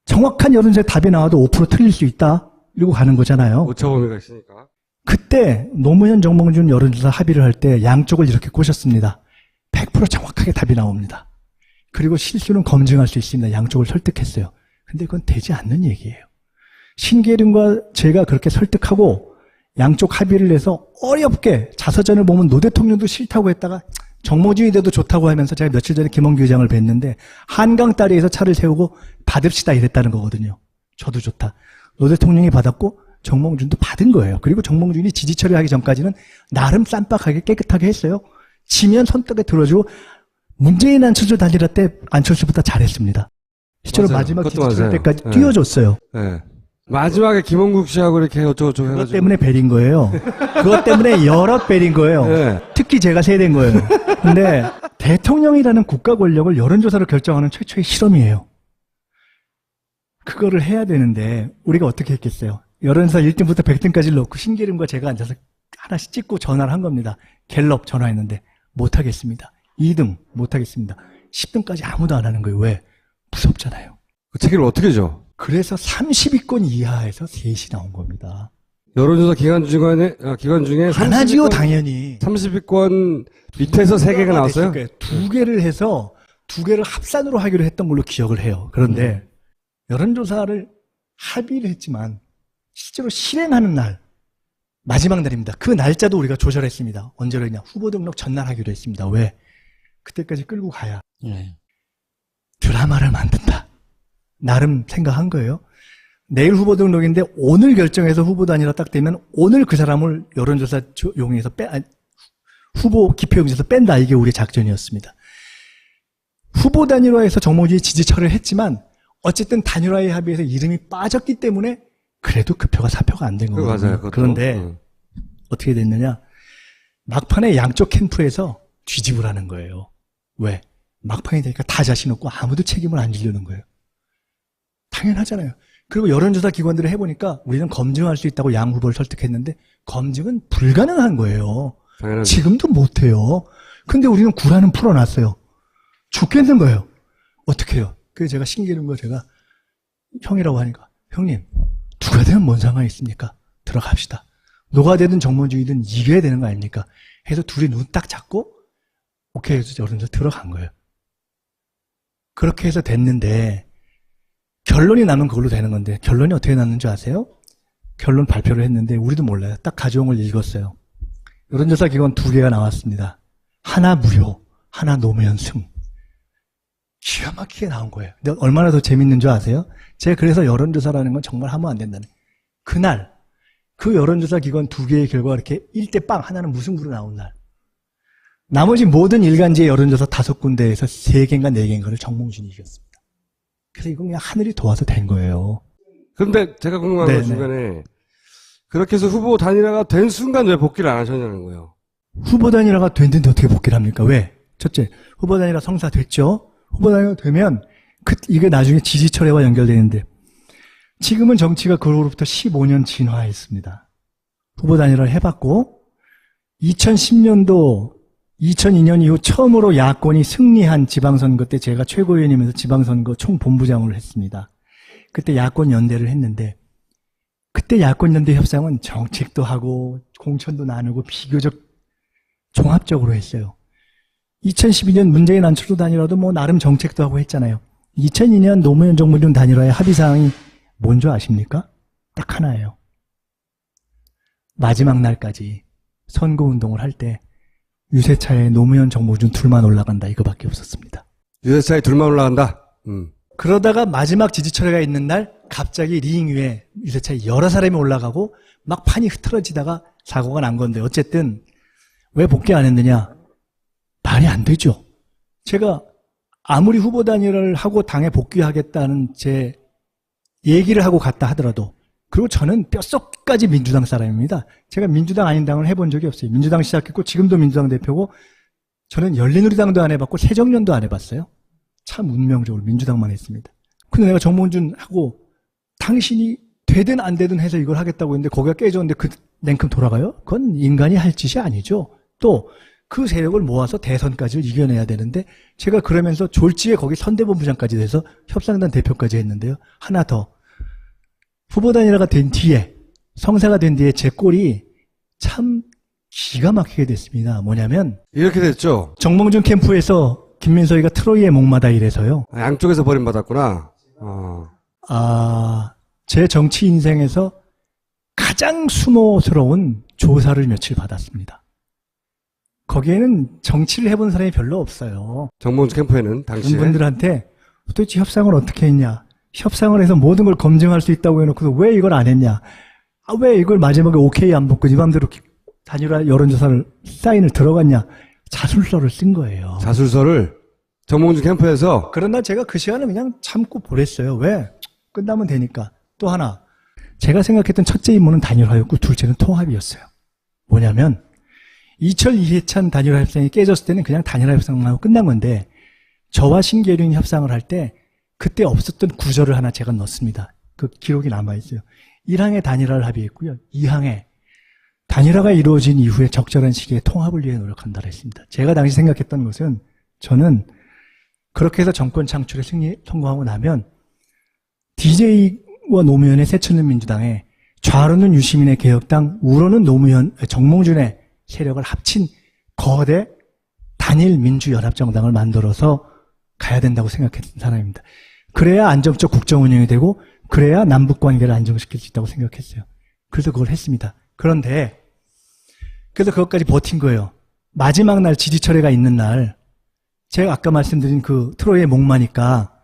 정확한 여론조사에 답이 나와도 5% 틀릴 수 있다. 이러고 가는 거잖아요. 오차범위가 있으니까. 그때 노무현 정몽준 여론조사 합의를 할 때 양쪽을 이렇게 꼬셨습니다. 100% 정확하게 답이 나옵니다. 그리고 실수는 검증할 수 있습니다. 양쪽을 설득했어요. 근데 그건 되지 않는 얘기예요. 신계륜과 제가 그렇게 설득하고 양쪽 합의를 해서 어렵게 자서전을 보면 노 대통령도 싫다고 했다가 정몽준이 돼도 좋다고 하면서 제가 며칠 전에 김원규 의장을 뵀는데 한강 다리에서 차를 세우고 받읍시다 이랬다는 거거든요. 저도 좋다. 노 대통령이 받았고 정몽준도 받은 거예요. 그리고 정몽준이 지지 처리하기 전까지는 나름 쌈박하게 깨끗하게 했어요. 지면 손떡에 들어주고 문재인 안철수 단일화 때 안철수보다 잘했습니다. 실제로 맞아요. 마지막 그것도 지지 처리 맞아요. 때까지 네. 뛰어줬어요. 네. 마지막에 김원국 씨하고 이렇게 어쩌고저쩌고 그것 해가지고. 때문에 벨인 거예요. 그것 때문에 여러 벨인 거예요. 네. 특히 제가 세대인 거예요. 근데 대통령이라는 국가 권력을 여론조사로 결정하는 최초의 실험이에요. 그거를 해야 되는데 우리가 어떻게 했겠어요? 여론조사 1등부터 100등까지 넣고 신계림과 제가 앉아서 하나씩 찍고 전화를 한 겁니다. 갤럽 전화했는데 못하겠습니다. 2등 못하겠습니다. 10등까지 아무도 안 하는 거예요. 왜? 무섭잖아요. 그 책임을 어떻게 져? 그래서 30위권 이하에서 셋이 나온 겁니다. 여론조사 기간 중에 안 하지요, 당연히. 30위권 밑에서 3개가 나왔어요? 2개를 해서 2개를 합산으로 하기로 했던 걸로 기억을 해요. 그런데 여론조사를 합의를 했지만 실제로 실행하는 날 마지막 날입니다. 그 날짜도 우리가 조절했습니다. 언제로 했냐? 후보 등록 전날 하기로 했습니다. 왜? 그때까지 끌고 가야 드라마를 만든다. 나름 생각한 거예요. 내일 후보 등록인데 오늘 결정해서 후보 단일화 딱 되면 오늘 그 사람을 여론조사 용에서 후보 기표용지에서 뺀다. 이게 우리의 작전이었습니다. 후보 단일화에서 정몽준이 지지처를 했지만 어쨌든 단일화의 합의에서 이름이 빠졌기 때문에 그래도 그 표가 4표가 안 된 거거든요. 맞아요. 그것도. 그런데 어떻게 됐느냐? 막판에 양쪽 캠프에서 뒤집으라는 거예요. 왜? 막판이 되니까 다 자신 없고 아무도 책임을 안 지려는 거예요. 당연하잖아요. 그리고 여론조사 기관들을 해보니까 우리는 검증할 수 있다고 양 후보를 설득했는데 검증은 불가능한 거예요. 당연하죠. 지금도 못해요. 근데 우리는 구라는 풀어놨어요. 죽겠는 거예요. 어떻게 해요? 그래서 제가 신기한 거 제가 형이라고 하니까 형님 누가 되면 뭔 상관이 있습니까? 들어갑시다. 누가 되든 정몽준이든 이겨야 되는 거 아닙니까? 해서 둘이 눈 딱 잡고 오케이 해서 저런데 들어간 거예요. 그렇게 해서 됐는데 결론이 나면 그걸로 되는 건데 결론이 어떻게 났는 줄 아세요? 결론 발표를 했는데 우리도 몰라요. 딱 가져온 걸 읽었어요. 여론조사 기관 2개가 나왔습니다. 하나 무효, 하나 노무현 승. 기가 막히게 나온 거예요. 근데 얼마나 더 재밌는 줄 아세요? 제가 그래서 여론조사라는 건 정말 하면 안 된다는. 그날 그 여론조사 기관 2개의 결과가 이렇게 1대 빵 하나는 무승부로 나온 날. 나머지 모든 일간지의 여론조사 5군데에서 3개인가 4개인가를 정몽준이 이겼습니다. 그래서 이건 그냥 하늘이 도와서 된 거예요. 그런데 제가 궁금한 건 중간에 그렇게 해서 후보 단일화가 된 순간 왜 복귀를 안 하셨냐는 거예요. 후보 단일화가 됐는데 어떻게 복귀를 합니까? 왜? 첫째, 후보 단일화 성사됐죠? 후보 단일화 되면 이게 나중에 지지철회와 연결되는데 지금은 정치가 그로부터 15년 진화했습니다. 후보 단일화를 해봤고 2010년도 2002년 이후 처음으로 야권이 승리한 지방선거 때 제가 최고위원이면서 지방선거 총본부장을 했습니다. 그때 야권 연대를 했는데 그때 야권 연대 협상은 정책도 하고 공천도 나누고 비교적 종합적으로 했어요. 2012년 문재인 안철수 단일화도 뭐 나름 정책도 하고 했잖아요. 2002년 노무현 정무준 단일화의 합의사항이 뭔지 아십니까? 딱 하나예요. 마지막 날까지 선거운동을 할 때 유세차에 노무현 정무준 둘만 올라간다 이거밖에 없었습니다. 유세차에 둘만 올라간다? 그러다가 마지막 지지철회가 있는 날 갑자기 링 위에 유세차에 여러 사람이 올라가고 막 판이 흐트러지다가 사고가 난 건데 어쨌든 왜 복귀 안 했느냐? 말이 안 되죠. 제가 아무리 후보 단일화를 하고 당에 복귀하겠다는 제 얘기를 하고 갔다 하더라도 그리고 저는 뼛속까지 민주당 사람입니다. 제가 민주당 아닌 당을 해본 적이 없어요. 민주당 시작했고 지금도 민주당 대표고 저는 열린우리당도 안 해봤고 새정년도 안 해봤어요. 참 운명적으로 민주당만 했습니다. 근데 내가 정몽준하고 당신이 되든 안 되든 해서 이걸 하겠다고 했는데 거기가 깨졌는데 그 냉큼 돌아가요? 그건 인간이 할 짓이 아니죠. 또 그 세력을 모아서 대선까지 이겨내야 되는데 제가 그러면서 졸지에 거기 선대본부장까지 돼서 협상단 대표까지 했는데요. 하나 더. 후보 단일화가 된 뒤에 성사가 된 뒤에 제 꼴이 참 기가 막히게 됐습니다. 뭐냐면 이렇게 됐죠. 정몽준 캠프에서 김민석이가 트로이의 목마다 이래서요. 양쪽에서 버림받았구나. 제 정치 인생에서 가장 수모스러운 조사를 며칠 받았습니다. 거기에는 정치를 해본 사람이 별로 없어요. 정몽준 캠프에는 당시에. 그런 분들한테 도대체 협상을 어떻게 했냐. 협상을 해서 모든 걸 검증할 수 있다고 해놓고서 왜 이걸 안 했냐. 왜 이걸 마지막에 오케이 안 붙고 네 맘대로 단일화 여론조사를 사인을 들어갔냐. 자술서를 쓴 거예요. 자술서를 정몽준 캠프에서. 그러나 제가 그 시간을 그냥 참고 보냈어요. 왜? 끝나면 되니까. 또 하나. 제가 생각했던 첫째 임무는 단일화였고 둘째는 통합이었어요. 뭐냐면 2002회찬 단일화 협상이 깨졌을 때는 그냥 단일화 협상만 하고 끝난 건데 저와 신계륜이 협상을 할 때 그때 없었던 구절을 하나 제가 넣습니다. 그 기록이 남아있어요. 1항에 단일화를 합의했고요. 2항에 단일화가 이루어진 이후에 적절한 시기에 통합을 위해 노력한다고 했습니다. 제가 당시 생각했던 것은 저는 그렇게 해서 정권 창출에 성공하고 나면 DJ와 노무현의 새천년 민주당에 좌로는 유시민의 개혁당, 우로는 정몽준의 세력을 합친 거대 단일 민주연합정당을 만들어서 가야 된다고 생각했던 사람입니다. 그래야 안정적 국정 운영이 되고 그래야 남북관계를 안정시킬 수 있다고 생각했어요. 그래서 그걸 했습니다. 그런데 그래서 그것까지 버틴 거예요. 마지막 날 지지철회가 있는 날 제가 아까 말씀드린 그 트로이의 목마니까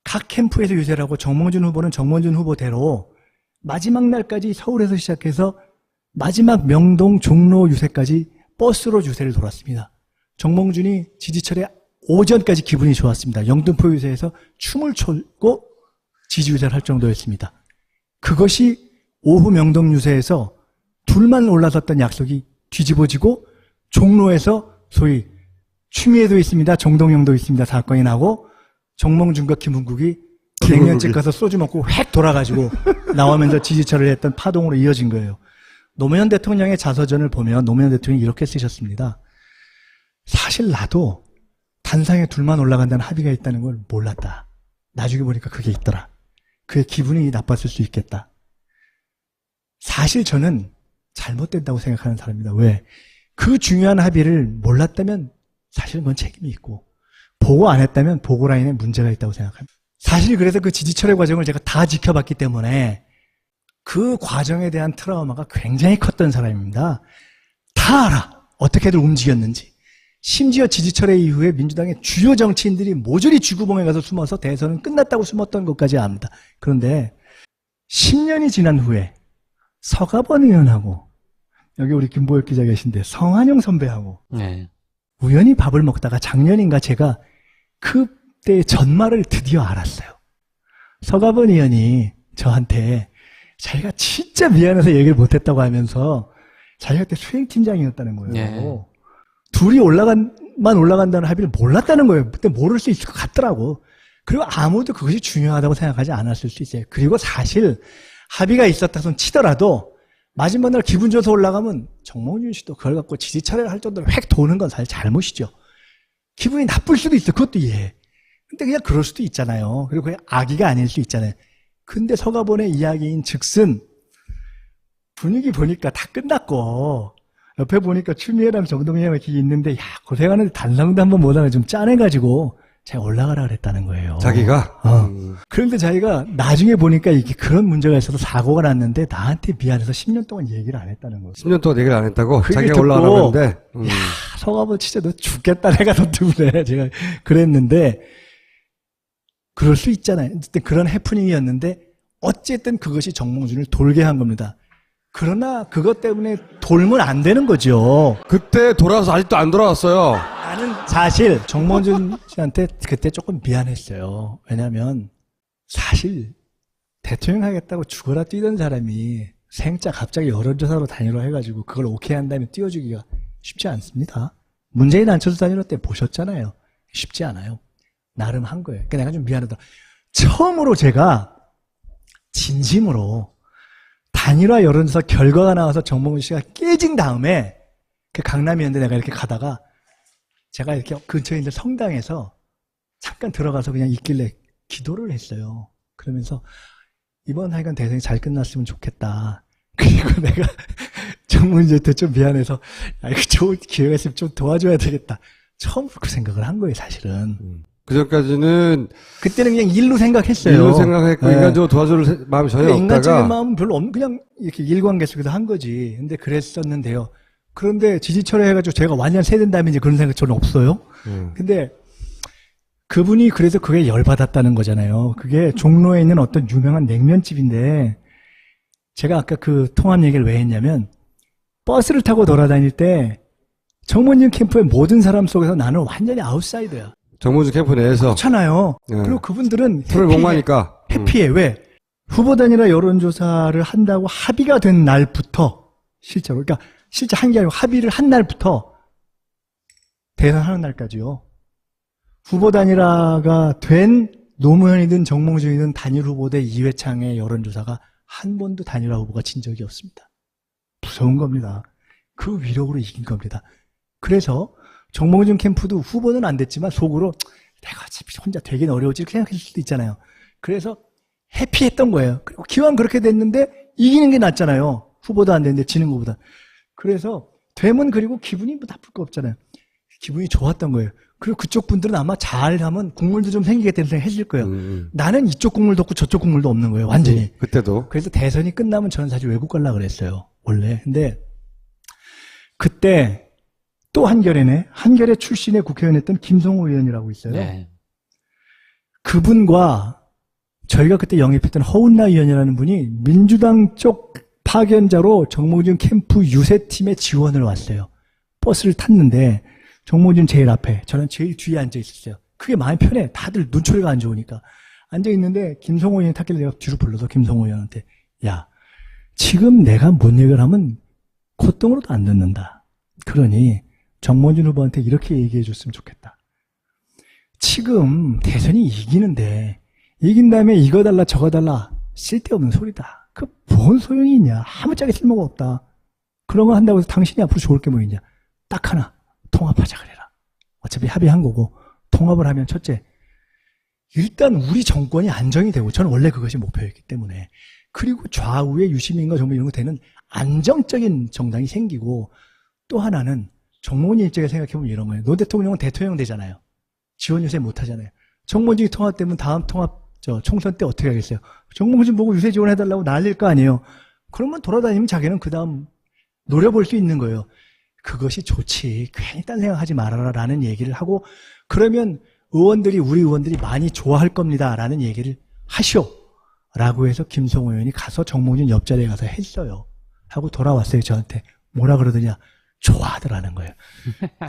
각 캠프에서 유세를 하고 정몽준 후보는 정몽준 후보대로 마지막 날까지 서울에서 시작해서 마지막 명동 종로 유세까지 버스로 유세를 돌았습니다. 정몽준이 지지철에 오전까지 기분이 좋았습니다. 영등포 유세에서 춤을 춰고 지지 유세를 할 정도였습니다. 그것이 오후 명동 유세에서 둘만 올라섰던 약속이 뒤집어지고 종로에서 소위 추미애도 있습니다. 정동영도 있습니다. 사건이 나고 정몽준과 김은국이 냉면집 가서 소주 먹고 획 돌아가지고 나오면서 지지철을 했던 파동으로 이어진 거예요. 노무현 대통령의 자서전을 보면 노무현 대통령이 이렇게 쓰셨습니다. 사실 나도 단상에 둘만 올라간다는 합의가 있다는 걸 몰랐다. 나중에 보니까 그게 있더라. 그의 기분이 나빴을 수 있겠다. 사실 저는 잘못된다고 생각하는 사람입니다. 왜? 그 중요한 합의를 몰랐다면 사실 그건 책임이 있고, 보고 안 했다면 보고 라인에 문제가 있다고 생각합니다. 사실 그래서 그 지지철회 과정을 제가 다 지켜봤기 때문에 그 과정에 대한 트라우마가 굉장히 컸던 사람입니다. 다 알아. 어떻게들 움직였는지. 심지어 지지철회 이후에 민주당의 주요 정치인들이 모조리 쥐구멍에 가서 숨어서 대선은 끝났다고 숨었던 것까지 압니다. 그런데 10년이 지난 후에 서가번 의원하고, 여기 우리 김보혁 기자 계신데 성한영 선배하고 네. 우연히 밥을 먹다가 작년인가 제가 그때의 전말을 드디어 알았어요. 서가번 의원이 저한테 자기가 진짜 미안해서 얘기를 못했다고 하면서 자기가 그때 수행팀장이었다는 거예요. 네. 둘이 올라간다는 합의를 몰랐다는 거예요. 그때 모를 수 있을 것 같더라고. 그리고 아무도 그것이 중요하다고 생각하지 않았을 수 있어요. 그리고 사실 합의가 있었다 손 치더라도 마지막 날 기분 좋아서 올라가면 정몽준 씨도 그걸 갖고 지지철회를 할 정도로 획 도는 건 사실 잘못이죠. 기분이 나쁠 수도 있어. 그것도 이해해. 근데 그냥 그럴 수도 있잖아요. 그리고 그냥 악의가 아닐 수 있잖아요. 근데 서가본의 이야기인 즉슨 분위기 보니까 다 끝났고 옆에 보니까 추미애랑 정동영 이렇게 있는데 야 고생하는데 단상도 한번 못하네 좀 짠해가지고 제가 올라가라 그랬다는 거예요. 자기가? 그런데 자기가 나중에 보니까 이게 그런 문제가 있어서 사고가 났는데 나한테 미안해서 10년 동안 얘기를 안 했다는 거예요. 10년 동안 얘기를 안 했다고? 그 자기가 듣고 올라가라고 했는데. 야, 서가본 진짜 너 죽겠다 내가 너 때문에 제가 그랬는데 그럴 수 있잖아요. 어쨌든 그런 해프닝이었는데 어쨌든 그것이 정몽준을 돌게 한 겁니다. 그러나 그것 때문에 돌면 안 되는 거죠. 그때 돌아와서 아직도 안 돌아왔어요. 나는 사실 정몽준 씨한테 그때 조금 미안했어요. 왜냐하면 사실 대통령 하겠다고 죽어라 뛰던 사람이 생짜 갑자기 여론조사로 단일화 해가지고 그걸 오케이 한 다음에 띄워주기가 쉽지 않습니다. 문재인 안철수 단일화 때 보셨잖아요. 쉽지 않아요. 나름 한 거예요. 그러니까 내가 좀 미안하다. 처음으로 제가 진심으로 단일화 여론조사 결과가 나와서 정몽준 씨가 깨진 다음에 그 강남이었는데 내가 이렇게 가다가 제가 이렇게 근처에 있는 성당에서 잠깐 들어가서 그냥 있길래 기도를 했어요. 그러면서 이번 하여간 대선이 잘 끝났으면 좋겠다. 그리고 내가 정몽준한테 좀 미안해서 야, 이거 좋은 기회가 있으면 좀 도와줘야 되겠다. 처음으로 그 생각을 한 거예요, 사실은. 그 전까지는 그때는 그냥 일로 생각했어요. 일로 생각했고 네. 인간적으로 도와줄 마음이 전혀 그러니까 인간적인 없다가 마음은 별로 없는 그냥 이렇게 일관계 속에서 한 거지. 근데 그랬었는데요. 그런데 지지철회 해가지고 제가 완전 세된 다음에 이제 그런 생각 저는 없어요. 근데 그분이 그래서 그게 열받았다는 거잖아요. 그게 종로에 있는 어떤 유명한 냉면집인데 제가 아까 그 통합 얘기를 왜 했냐면 버스를 타고 돌아다닐 때 정몽준 캠프의 모든 사람 속에서 나는 완전히 아웃사이더야. 정몽준 캠프 내에서 그렇잖아요. 네. 그리고 그분들은 풀을 목마니까 해피해. 왜? 후보 단일화 여론조사를 한다고 합의가 된 날부터 실제로 그러니까 실제 한 게 아니고 합의를 한 날부터 대선하는 날까지요. 후보 단일화가 된 노무현이든 정몽준이든 단일 후보 대 이회창의 여론조사가 한 번도 단일화 후보가 진 적이 없습니다. 무서운 겁니다. 그 위력으로 이긴 겁니다. 그래서 정몽준 캠프도 후보는 안 됐지만 속으로 내가 어차피 혼자 되긴 어려우지 이렇게 생각했을 수도 있잖아요. 그래서 해피했던 거예요. 그리고 기왕 그렇게 됐는데 이기는 게 낫잖아요. 후보도 안 됐는데 지는 것보다. 그래서 되면 그리고 기분이 뭐 나쁠 거 없잖아요. 기분이 좋았던 거예요. 그리고 그쪽 분들은 아마 잘하면 국물도 좀 생기겠다는 생각 했을 거예요. 나는 이쪽 국물도 없고 저쪽 국물도 없는 거예요. 완전히. 그때도 그래서 대선이 끝나면 저는 사실 외국 가려고 그랬어요. 원래. 근데 그때 또 한겨레네. 한겨레 출신의 국회의원이었던 김성호 의원이라고 있어요. 네. 그분과 저희가 그때 영입했던 허운나 의원이라는 분이 민주당 쪽 파견자로 정몽준 캠프 유세팀에 지원을 왔어요. 버스를 탔는데 정몽준 제일 앞에, 저는 제일 뒤에 앉아 있었어요. 그게 마음이 편해. 다들 눈초리가 안 좋으니까. 앉아 있는데 김성호 의원이 탔길래 내가 뒤로 불러서 김성호 의원한테 야, 지금 내가 뭔 얘기를 하면 콧등으로도 안 듣는다. 그러니 정몽준 후보한테 이렇게 얘기해 줬으면 좋겠다. 지금 대선이 이기는데 이긴 다음에 이거 달라 저거 달라 쓸데없는 소리다. 그 뭔 소용이 있냐. 아무짝에 쓸모가 없다. 그런 거 한다고 해서 당신이 앞으로 좋을 게 뭐 있냐. 딱 하나 통합하자 그래라. 어차피 합의한 거고 통합을 하면 첫째, 일단 우리 정권이 안정이 되고 저는 원래 그것이 목표였기 때문에 그리고 좌우의 유시민과 정부 이런 거 되는 안정적인 정당이 생기고 또 하나는 정몽준 입장에 생각해보면 이런 거예요. 노 대통령은 대통령 되잖아요. 지원 유세 못 하잖아요. 정몽준이 통합되면 다음 총선 때 어떻게 하겠어요? 정몽준 보고 유세 지원해달라고 난릴 거 아니에요. 그러면 돌아다니면 자기는 그 다음 노려볼 수 있는 거예요. 그것이 좋지. 괜히 딴 생각하지 말아라 라는 얘기를 하고 그러면 우리 의원들이 많이 좋아할 겁니다 라는 얘기를 하시오 라고 해서 김성호 의원이 가서 정몽준 옆자리에 가서 했어요. 하고 돌아왔어요. 저한테. 뭐라 그러더냐. 좋아하더라는 거예요.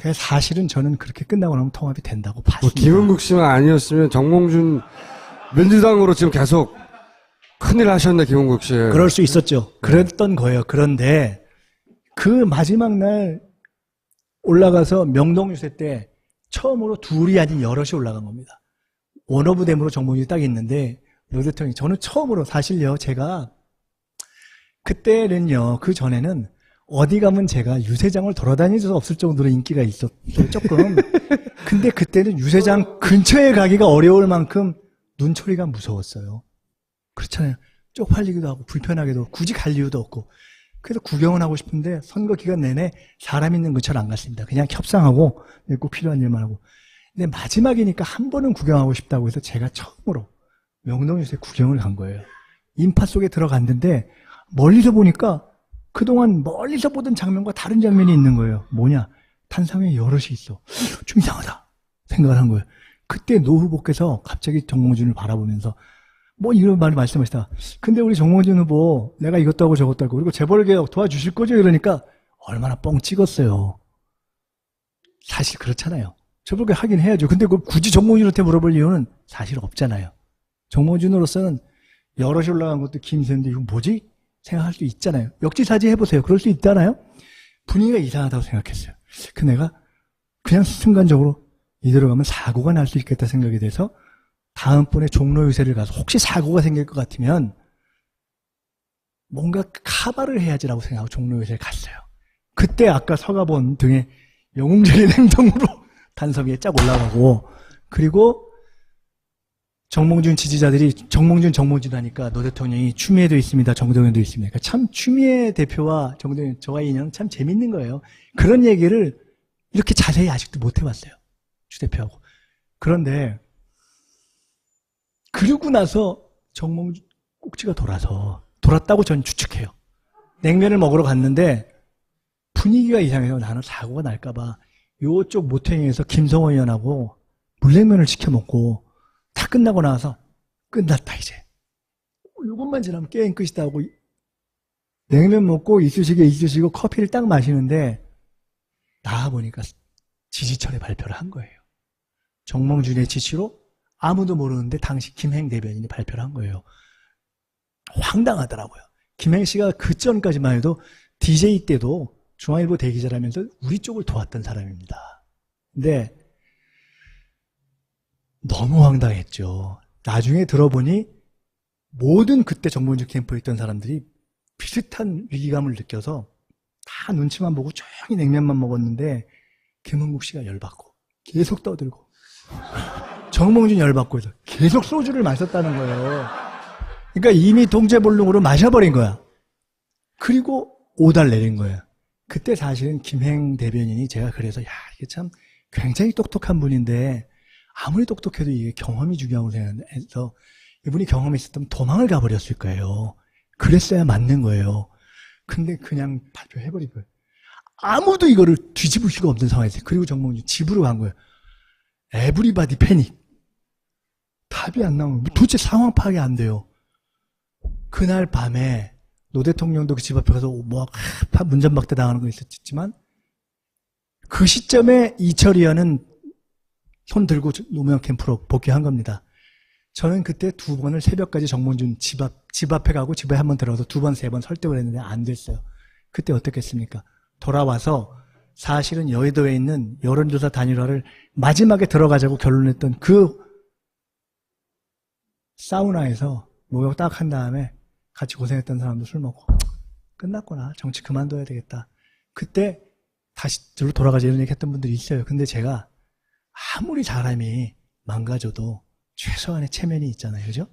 그래서 사실은 저는 그렇게 끝나고 나면 통합이 된다고 뭐 봤습니다. 김은국 씨만 아니었으면 정몽준 민주당으로 지금 계속 큰일 하셨네, 김은국 씨. 그럴 수 있었죠. 그랬던 거예요. 그런데 그 마지막 날 올라가서 명동유세 때 처음으로 둘이 아닌 여럿이 올라간 겁니다. 원어브댐으로 정몽준이 딱 있는데 노 대통령이 저는 처음으로 사실요. 제가 그때는요. 그 전에는 어디 가면 제가 유세장을 돌아다닐 수 없을 정도로 인기가 있었어요. 조금. 근데 그때는 유세장 근처에 가기가 어려울 만큼 눈초리가 무서웠어요. 그렇잖아요. 쪽팔리기도 하고 불편하기도 하고 굳이 갈 이유도 없고. 그래서 구경은 하고 싶은데 선거 기간 내내 사람 있는 근처를 안 갔습니다. 그냥 협상하고 꼭 필요한 일만 하고. 근데 마지막이니까 한 번은 구경하고 싶다고 해서 제가 처음으로 명동유세 구경을 간 거예요. 인파 속에 들어갔는데 멀리서 보니까 그동안 멀리서 보던 장면과 다른 장면이 있는 거예요. 뭐냐? 탄상에 여럿이 있어. 좀 이상하다 생각을 한 거예요. 그때 노 후보께서 갑자기 정몽준을 바라보면서 뭐 이런 말을 말씀하시다. 근데 우리 정몽준 후보 내가 이것도 하고 저것도 하고 그리고 재벌개혁 도와주실 거죠? 이러니까 얼마나 뻥 찍었어요. 사실 그렇잖아요. 재벌개혁 하긴 해야죠. 근데 그걸 굳이 정몽준한테 물어볼 이유는 사실 없잖아요. 정몽준으로서는 여럿이 올라간 것도 김새인데 이거 뭐지? 생각할 수 있잖아요. 역지사지 해보세요. 그럴 수 있잖아요. 분위기가 이상하다고 생각했어요. 그 내가 그냥 순간적으로 이대로 가면 사고가 날 수 있겠다 생각이 돼서 다음번에 종로 유세를 가서 혹시 사고가 생길 것 같으면 뭔가 카바를 해야지라고 생각하고 종로 유세를 갔어요. 그때 아까 서가본 등의 영웅적인 행동으로 단섬 위에 쫙 올라가고 그리고 정몽준 지지자들이 정몽준 하니까 노 대통령이 추미애도 있습니다. 정동현도 있습니다. 그러니까 참 추미애 대표와 정동현 저와 인연 참 재밌는 거예요. 그런 얘기를 이렇게 자세히 아직도 못 해봤어요. 추 대표하고. 그런데 그러고 나서 정몽준 꼭지가 돌았다고 저는 추측해요. 냉면을 먹으러 갔는데 분위기가 이상해서 나는 사고가 날까봐 요쪽 모퉁이에서 김성호 의원하고 물냉면을 시켜 먹고 다 끝나고 나서 끝났다 이제 요것만 지나면 게임 끝이다 하고 냉면 먹고 이쑤시개 커피를 딱 마시는데 나와보니까 지지철의 발표를 한 거예요. 정몽준의 지시로 아무도 모르는데 당시 김행 대변인이 발표를 한 거예요. 황당하더라고요. 김행 씨가 그 전까지만 해도 DJ 때도 중앙일보 대기자라면서 우리 쪽을 도왔던 사람입니다. 근데 너무 황당했죠. 나중에 들어보니 모든 그때 정몽준 캠프에 있던 사람들이 비슷한 위기감을 느껴서 다 눈치만 보고 조용히 냉면만 먹었는데 김은국 씨가 열받고 계속 떠들고 정몽준 열받고 해서 계속 소주를 마셨다는 거예요. 그러니까 이미 동체볼능으로 마셔버린 거야. 그리고 오달 내린 거예요. 그때 사실은 김행 대변인이 제가 그래서 야 이게 참 굉장히 똑똑한 분인데 아무리 똑똑해도 이게 경험이 중요하다고 생각해서 이분이 경험이 있었다면 도망을 가버렸을 거예요. 그랬어야 맞는 거예요. 근데 그냥 발표해버린 거예요. 아무도 이거를 뒤집을 수가 없는 상황이었어요. 그리고 정몽준 집으로 간 거예요. 에브리바디 패닉. 답이 안 나오는 거예요. 도대체 상황 파악이 안 돼요. 그날 밤에 노 대통령도 그 집 앞에 가서 뭐 문전박대 당하는 거 있었지만 그 시점에 이철희 의원은 손 들고 노무현 캠프로 복귀한 겁니다. 저는 그때 두 번을 새벽까지 정몽준 집 앞에 가고 집에 한 번 들어가서 두 번, 세 번 설득을 했는데 안 됐어요. 그때 어떻겠습니까? 돌아와서 사실은 여의도에 있는 여론조사 단일화를 마지막에 들어가자고 결론냈던 그 사우나에서 목욕 딱 한 다음에 같이 고생했던 사람도 술 먹고 끝났구나. 정치 그만둬야 되겠다. 그때 다시 저로 돌아가자 이런 얘기 했던 분들이 있어요. 근데 제가 아무리 사람이 망가져도 최소한의 체면이 있잖아요. 그죠?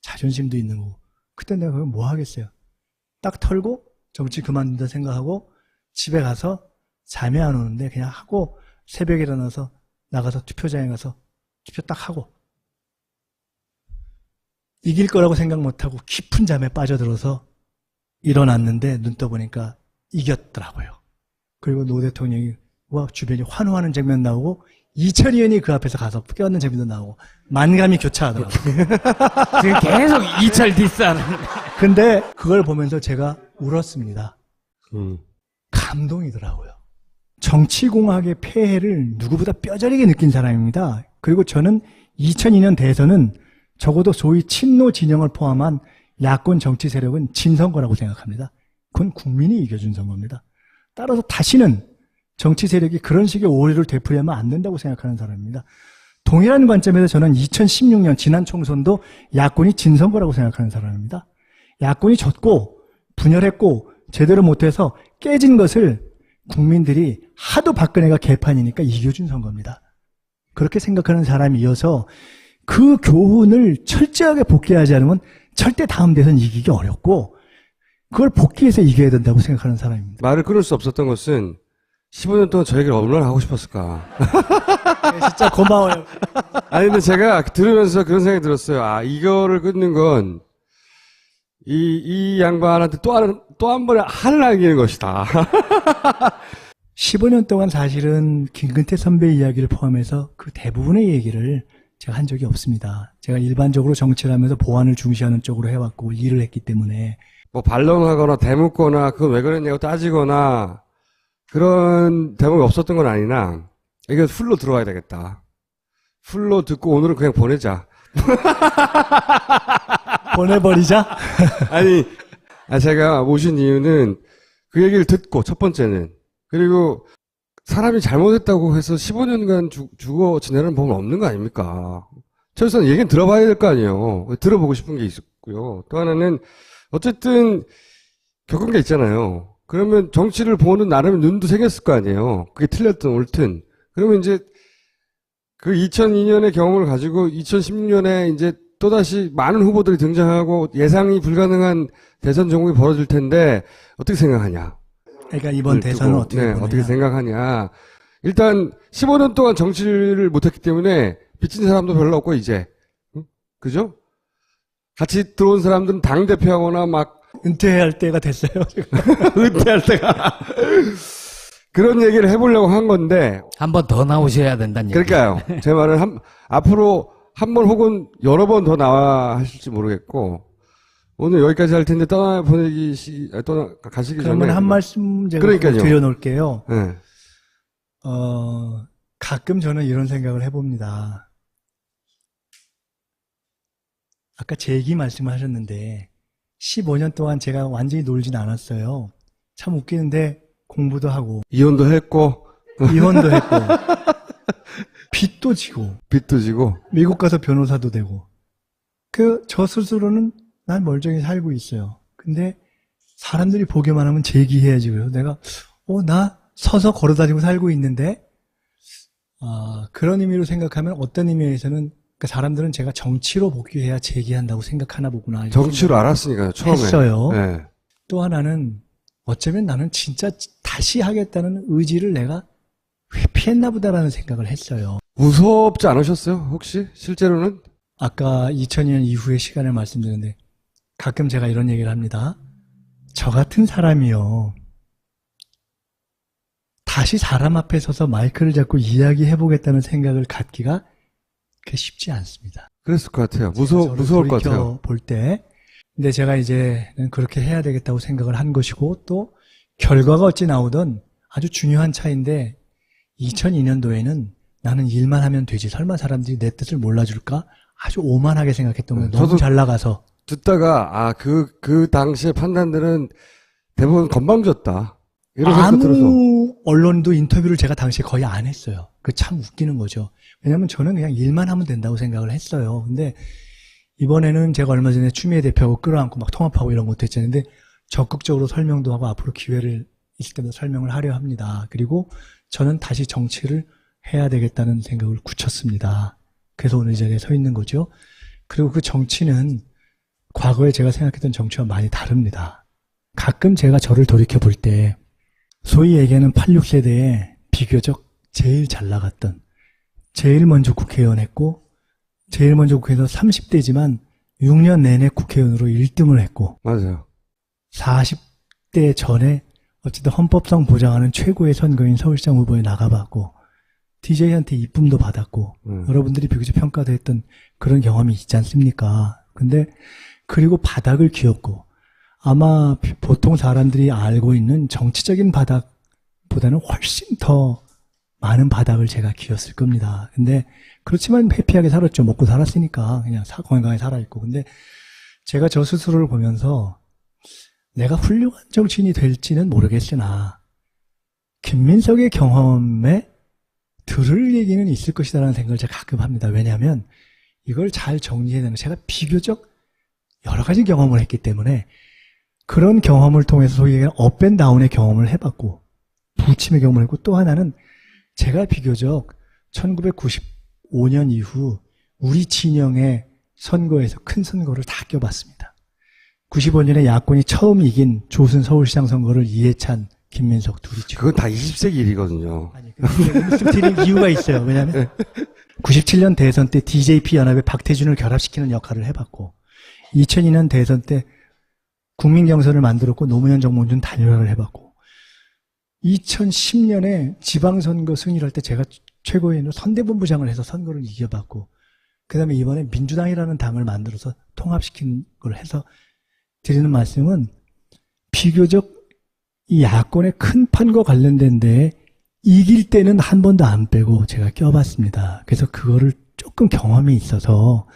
자존심도 있는 거고. 그때 내가 그걸 뭐 하겠어요? 딱 털고 정치 그만둔다 생각하고 집에 가서 잠이 안 오는데 그냥 하고 새벽에 일어나서 나가서 투표장에 가서 투표 딱 하고 이길 거라고 생각 못하고 깊은 잠에 빠져들어서 일어났는데 눈 떠보니까 이겼더라고요. 그리고 노 대통령이 와 주변이 환호하는 장면 나오고 이철의원이 그 앞에서 가서 껴안는 장면도 나오고 만감이 교차하더라고요. 지금 계속 이철 디스하는. 근데 그걸 보면서 제가 울었습니다. 음. 감동이더라고요. 정치공학의 폐해를 누구보다 뼈저리게 느낀 사람입니다. 그리고 저는 2002년 대선은 적어도 소위 친노 진영을 포함한 야권 정치 세력은 진 선거라고 생각합니다. 그건 국민이 이겨준 선거입니다. 따라서 다시는 정치 세력이 그런 식의 오류를 되풀이하면 안 된다고 생각하는 사람입니다. 동일한 관점에서 저는 2016년 지난 총선도 야권이 진 선거라고 생각하는 사람입니다. 야권이 졌고 분열했고 제대로 못해서 깨진 것을 국민들이 하도 박근혜가 개판이니까 이겨준 선거입니다. 그렇게 생각하는 사람이어서 그 교훈을 철저하게 복귀하지 않으면 절대 다음 대선 이기기 어렵고 그걸 복귀해서 이겨야 된다고 생각하는 사람입니다. 말을 끊을 수 없었던 것은 15년 동안 저 얘기를 얼마나 하고 싶었을까. 네, 진짜 고마워요. 아니, 근데 제가 들으면서 그런 생각이 들었어요. 아, 이거를 끊는 건, 이 양반한테 또 한 번에 한을 남기는 것이다. 15년 동안 사실은 김근태 선배 이야기를 포함해서 그 대부분의 얘기를 제가 한 적이 없습니다. 제가 일반적으로 정치를 하면서 보안을 중시하는 쪽으로 해왔고 일을 했기 때문에 뭐 반론하거나 대묻거나 그건 왜 그랬냐고 따지거나 그런 대목이 없었던 건 아니나 이게 풀로 들어가야 되겠다. 풀로 듣고 오늘은 그냥 보내자. 보내버리자? 아니, 제가 모신 이유는 그 얘기를 듣고 첫 번째는 그리고 사람이 잘못했다고 해서 15년간 죽어 지내는 법은 없는 거 아닙니까? 최소한 얘기는 들어봐야 될 거 아니에요. 들어보고 싶은 게 있었고요. 또 하나는 어쨌든 겪은 게 있잖아요. 그러면 정치를 보는 나름의 눈도 생겼을 거 아니에요. 그게 틀렸든 옳든. 그러면 이제 그 2002년의 경험을 가지고 2016년에 이제 또다시 많은 후보들이 등장하고 예상이 불가능한 대선 전국이 벌어질 텐데 어떻게 생각하냐? 그러니까 이번 대선은 어떻게 보느냐. 어떻게 생각하냐? 일단 15년 동안 정치를 못했기 때문에 빚진 사람도 별로 없고 이제 그죠? 같이 들어온 사람들은 당 대표하거나 막 은퇴할 때가 됐어요. 은퇴할 때가 그런 얘기를 해보려고 한 건데 한 번 더 나오셔야 된다는 얘기. 그러니까요. 제 말은 앞으로 한 번 혹은 여러 번 더 나와 하실지 모르겠고 오늘 여기까지 할 텐데 가시기 전에 그러면 한 말씀 제가 그러니까요. 드려놓을게요. 네. 가끔 저는 이런 생각을 해봅니다. 아까 제 얘기 말씀하셨는데 15년 동안 제가 완전히 놀진 않았어요. 참 웃기는데 공부도 하고 이혼도 했고 이혼도 했고 빚도 지고 빚도 지고 미국 가서 변호사도 되고 저 스스로는 난 멀쩡히 살고 있어요. 근데 사람들이 보기만 하면 제기해야지 그래요. 내가 나 서서 걸어다니고 살고 있는데 그런 의미로 생각하면 어떤 의미에서는 그러니까 사람들은 제가 정치로 복귀해야 제기한다고 생각하나 보구나. 정치로 알았으니까요. 처음에 했어요. 네. 또 하나는 어쩌면 나는 진짜 다시 하겠다는 의지를 내가 회피했나 보다라는 생각을 했어요. 무섭지 않으셨어요? 혹시 실제로는? 아까 2002년 이후의 시간을 말씀드렸는데 가끔 제가 이런 얘기를 합니다. 저 같은 사람이요. 다시 사람 앞에 서서 마이크를 잡고 이야기해보겠다는 생각을 갖기가 그게 쉽지 않습니다. 그랬을 것 같아요. 무서울 것 같아요. 볼 때. 근데 제가 이제는 그렇게 해야 되겠다고 생각을 한 것이고 또 결과가 어찌 나오든 아주 중요한 차이인데 2002년도에는 나는 일만 하면 되지. 설마 사람들이 내 뜻을 몰라줄까? 아주 오만하게 생각했던 거예요. 너무 저도 잘 나가서. 듣다가 그 당시의 판단들은 대부분 건방졌다. 이런 생각 아무 들어서. 언론도 인터뷰를 제가 당시에 거의 안 했어요. 그 참 웃기는 거죠. 왜냐하면 저는 그냥 일만 하면 된다고 생각을 했어요. 근데 이번에는 제가 얼마 전에 추미애 대표하고 끌어안고 막 통합하고 이런 것도 했잖아요. 근데 적극적으로 설명도 하고 앞으로 기회를 있을 때마다 설명을 하려 합니다. 그리고 저는 다시 정치를 해야 되겠다는 생각을 굳혔습니다. 그래서 오늘 이 자리에 서 있는 거죠. 그리고 그 정치는 과거에 제가 생각했던 정치와 많이 다릅니다. 가끔 제가 저를 돌이켜 볼 때 소위 얘기하는 86세대에 비교적 제일 잘 나갔던, 제일 먼저 국회의원 했고, 제일 먼저 국회에서 30대지만 6년 내내 국회의원으로 1등을 했고, 맞아요. 40대 전에 어쨌든 헌법상 보장하는 최고의 선거인 서울시장 후보에 나가봤고, DJ한테 이쁨도 받았고, 여러분들이 비교적 평가도 했던 그런 경험이 있지 않습니까? 근데, 그리고 바닥을 기었고, 아마 보통 사람들이 알고 있는 정치적인 바닥보다는 훨씬 더 많은 바닥을 제가 기었을 겁니다. 근데 그렇지만 해피하게 살았죠. 먹고 살았으니까 그냥 건강하게 살아있고. 근데 제가 저 스스로를 보면서 내가 훌륭한 정치인이 될지는 모르겠으나 김민석의 경험에 들을 얘기는 있을 것이다라는 생각을 제가 가끔 합니다. 왜냐하면 이걸 잘 정리해야 되는, 제가 비교적 여러 가지 경험을 했기 때문에 그런 경험을 통해서 소위 얘기하는 업앤다운의 경험을 해봤고, 부침의 경험을 했고, 또 하나는 제가 비교적 1995년 이후 우리 진영의 선거에서 큰 선거를 다 껴봤습니다. 95년에 야권이 처음 이긴 조순 서울시장 선거를 이해찬, 김민석 둘이 치고. 그건 다 20세기 일이거든요. 아니, 드린 이유가 있어요. 왜냐하면 97년 대선 때 DJP 연합에 박태준을 결합시키는 역할을 해봤고, 2002년 대선 때 국민경선을 만들었고 노무현 정몽준 단일화를 해봤고, 2010년에 지방선거 승리를 할 때 제가 최고위원으로 선대본부장을 해서 선거를 이겨봤고, 그 다음에 이번에 민주당이라는 당을 만들어서 통합시킨 걸 해서 드리는 말씀은 비교적 이 야권의 큰 판과 관련된 데에 이길 때는 한 번도 안 빼고 제가 껴봤습니다. 그래서 그거를 조금 경험이 있어서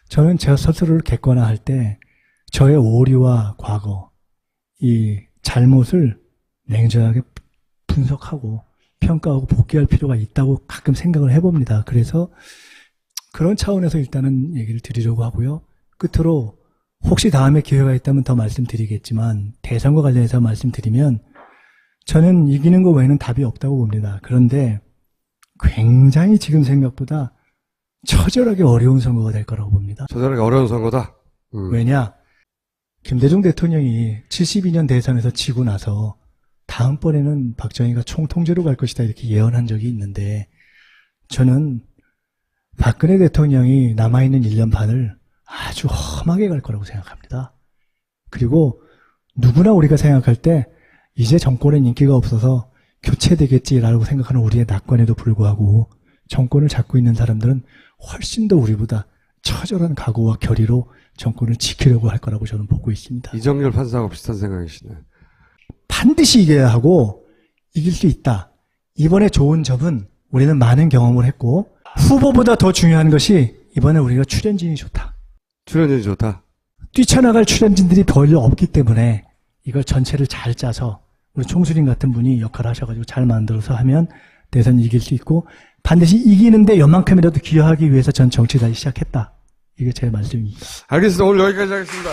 저는 제 스스로를 객관화할 때 저의 오류와 과거, 이 잘못을 냉정하게 분석하고 평가하고 복귀할 필요가 있다고 가끔 생각을 해봅니다. 그래서 그런 차원에서 일단은 얘기를 드리려고 하고요. 끝으로 혹시 다음에 기회가 있다면 더 말씀드리겠지만, 대선과 관련해서 말씀드리면 저는 이기는 거 외에는 답이 없다고 봅니다. 그런데 굉장히 지금 생각보다 처절하게 어려운 선거가 될 거라고 봅니다. 처절하게 어려운 선거다. 왜냐? 김대중 대통령이 72년 대선에서 지고 나서 다음번에는 박정희가 총통제로 갈 것이다 이렇게 예언한 적이 있는데, 저는 박근혜 대통령이 남아있는 1년 반을 아주 험하게 갈 거라고 생각합니다. 그리고 누구나 우리가 생각할 때 이제 정권엔 인기가 없어서 교체되겠지라고 생각하는 우리의 낙관에도 불구하고 정권을 잡고 있는 사람들은 훨씬 더 우리보다 처절한 각오와 결의로 정권을 지키려고 할 거라고 저는 보고 있습니다. 이정열 판사하고 비슷한 생각이시네. 반드시 이겨야 하고 이길 수 있다. 이번에 좋은 점은 우리는 많은 경험을 했고, 후보보다 더 중요한 것이 이번에 우리가 출연진이 좋다. 출연진이 좋다. 뛰쳐나갈 출연진들이 별로 없기 때문에 이걸 전체를 잘 짜서 우리 총수님 같은 분이 역할을 하셔가지고 잘 만들어서 하면 대선 이길 수 있고, 반드시 이기는데 연만큼이라도 기여하기 위해서 전 정치 다시 시작했다. 이게 제 말씀입니다. 알겠습니다. 오늘 여기까지 하겠습니다.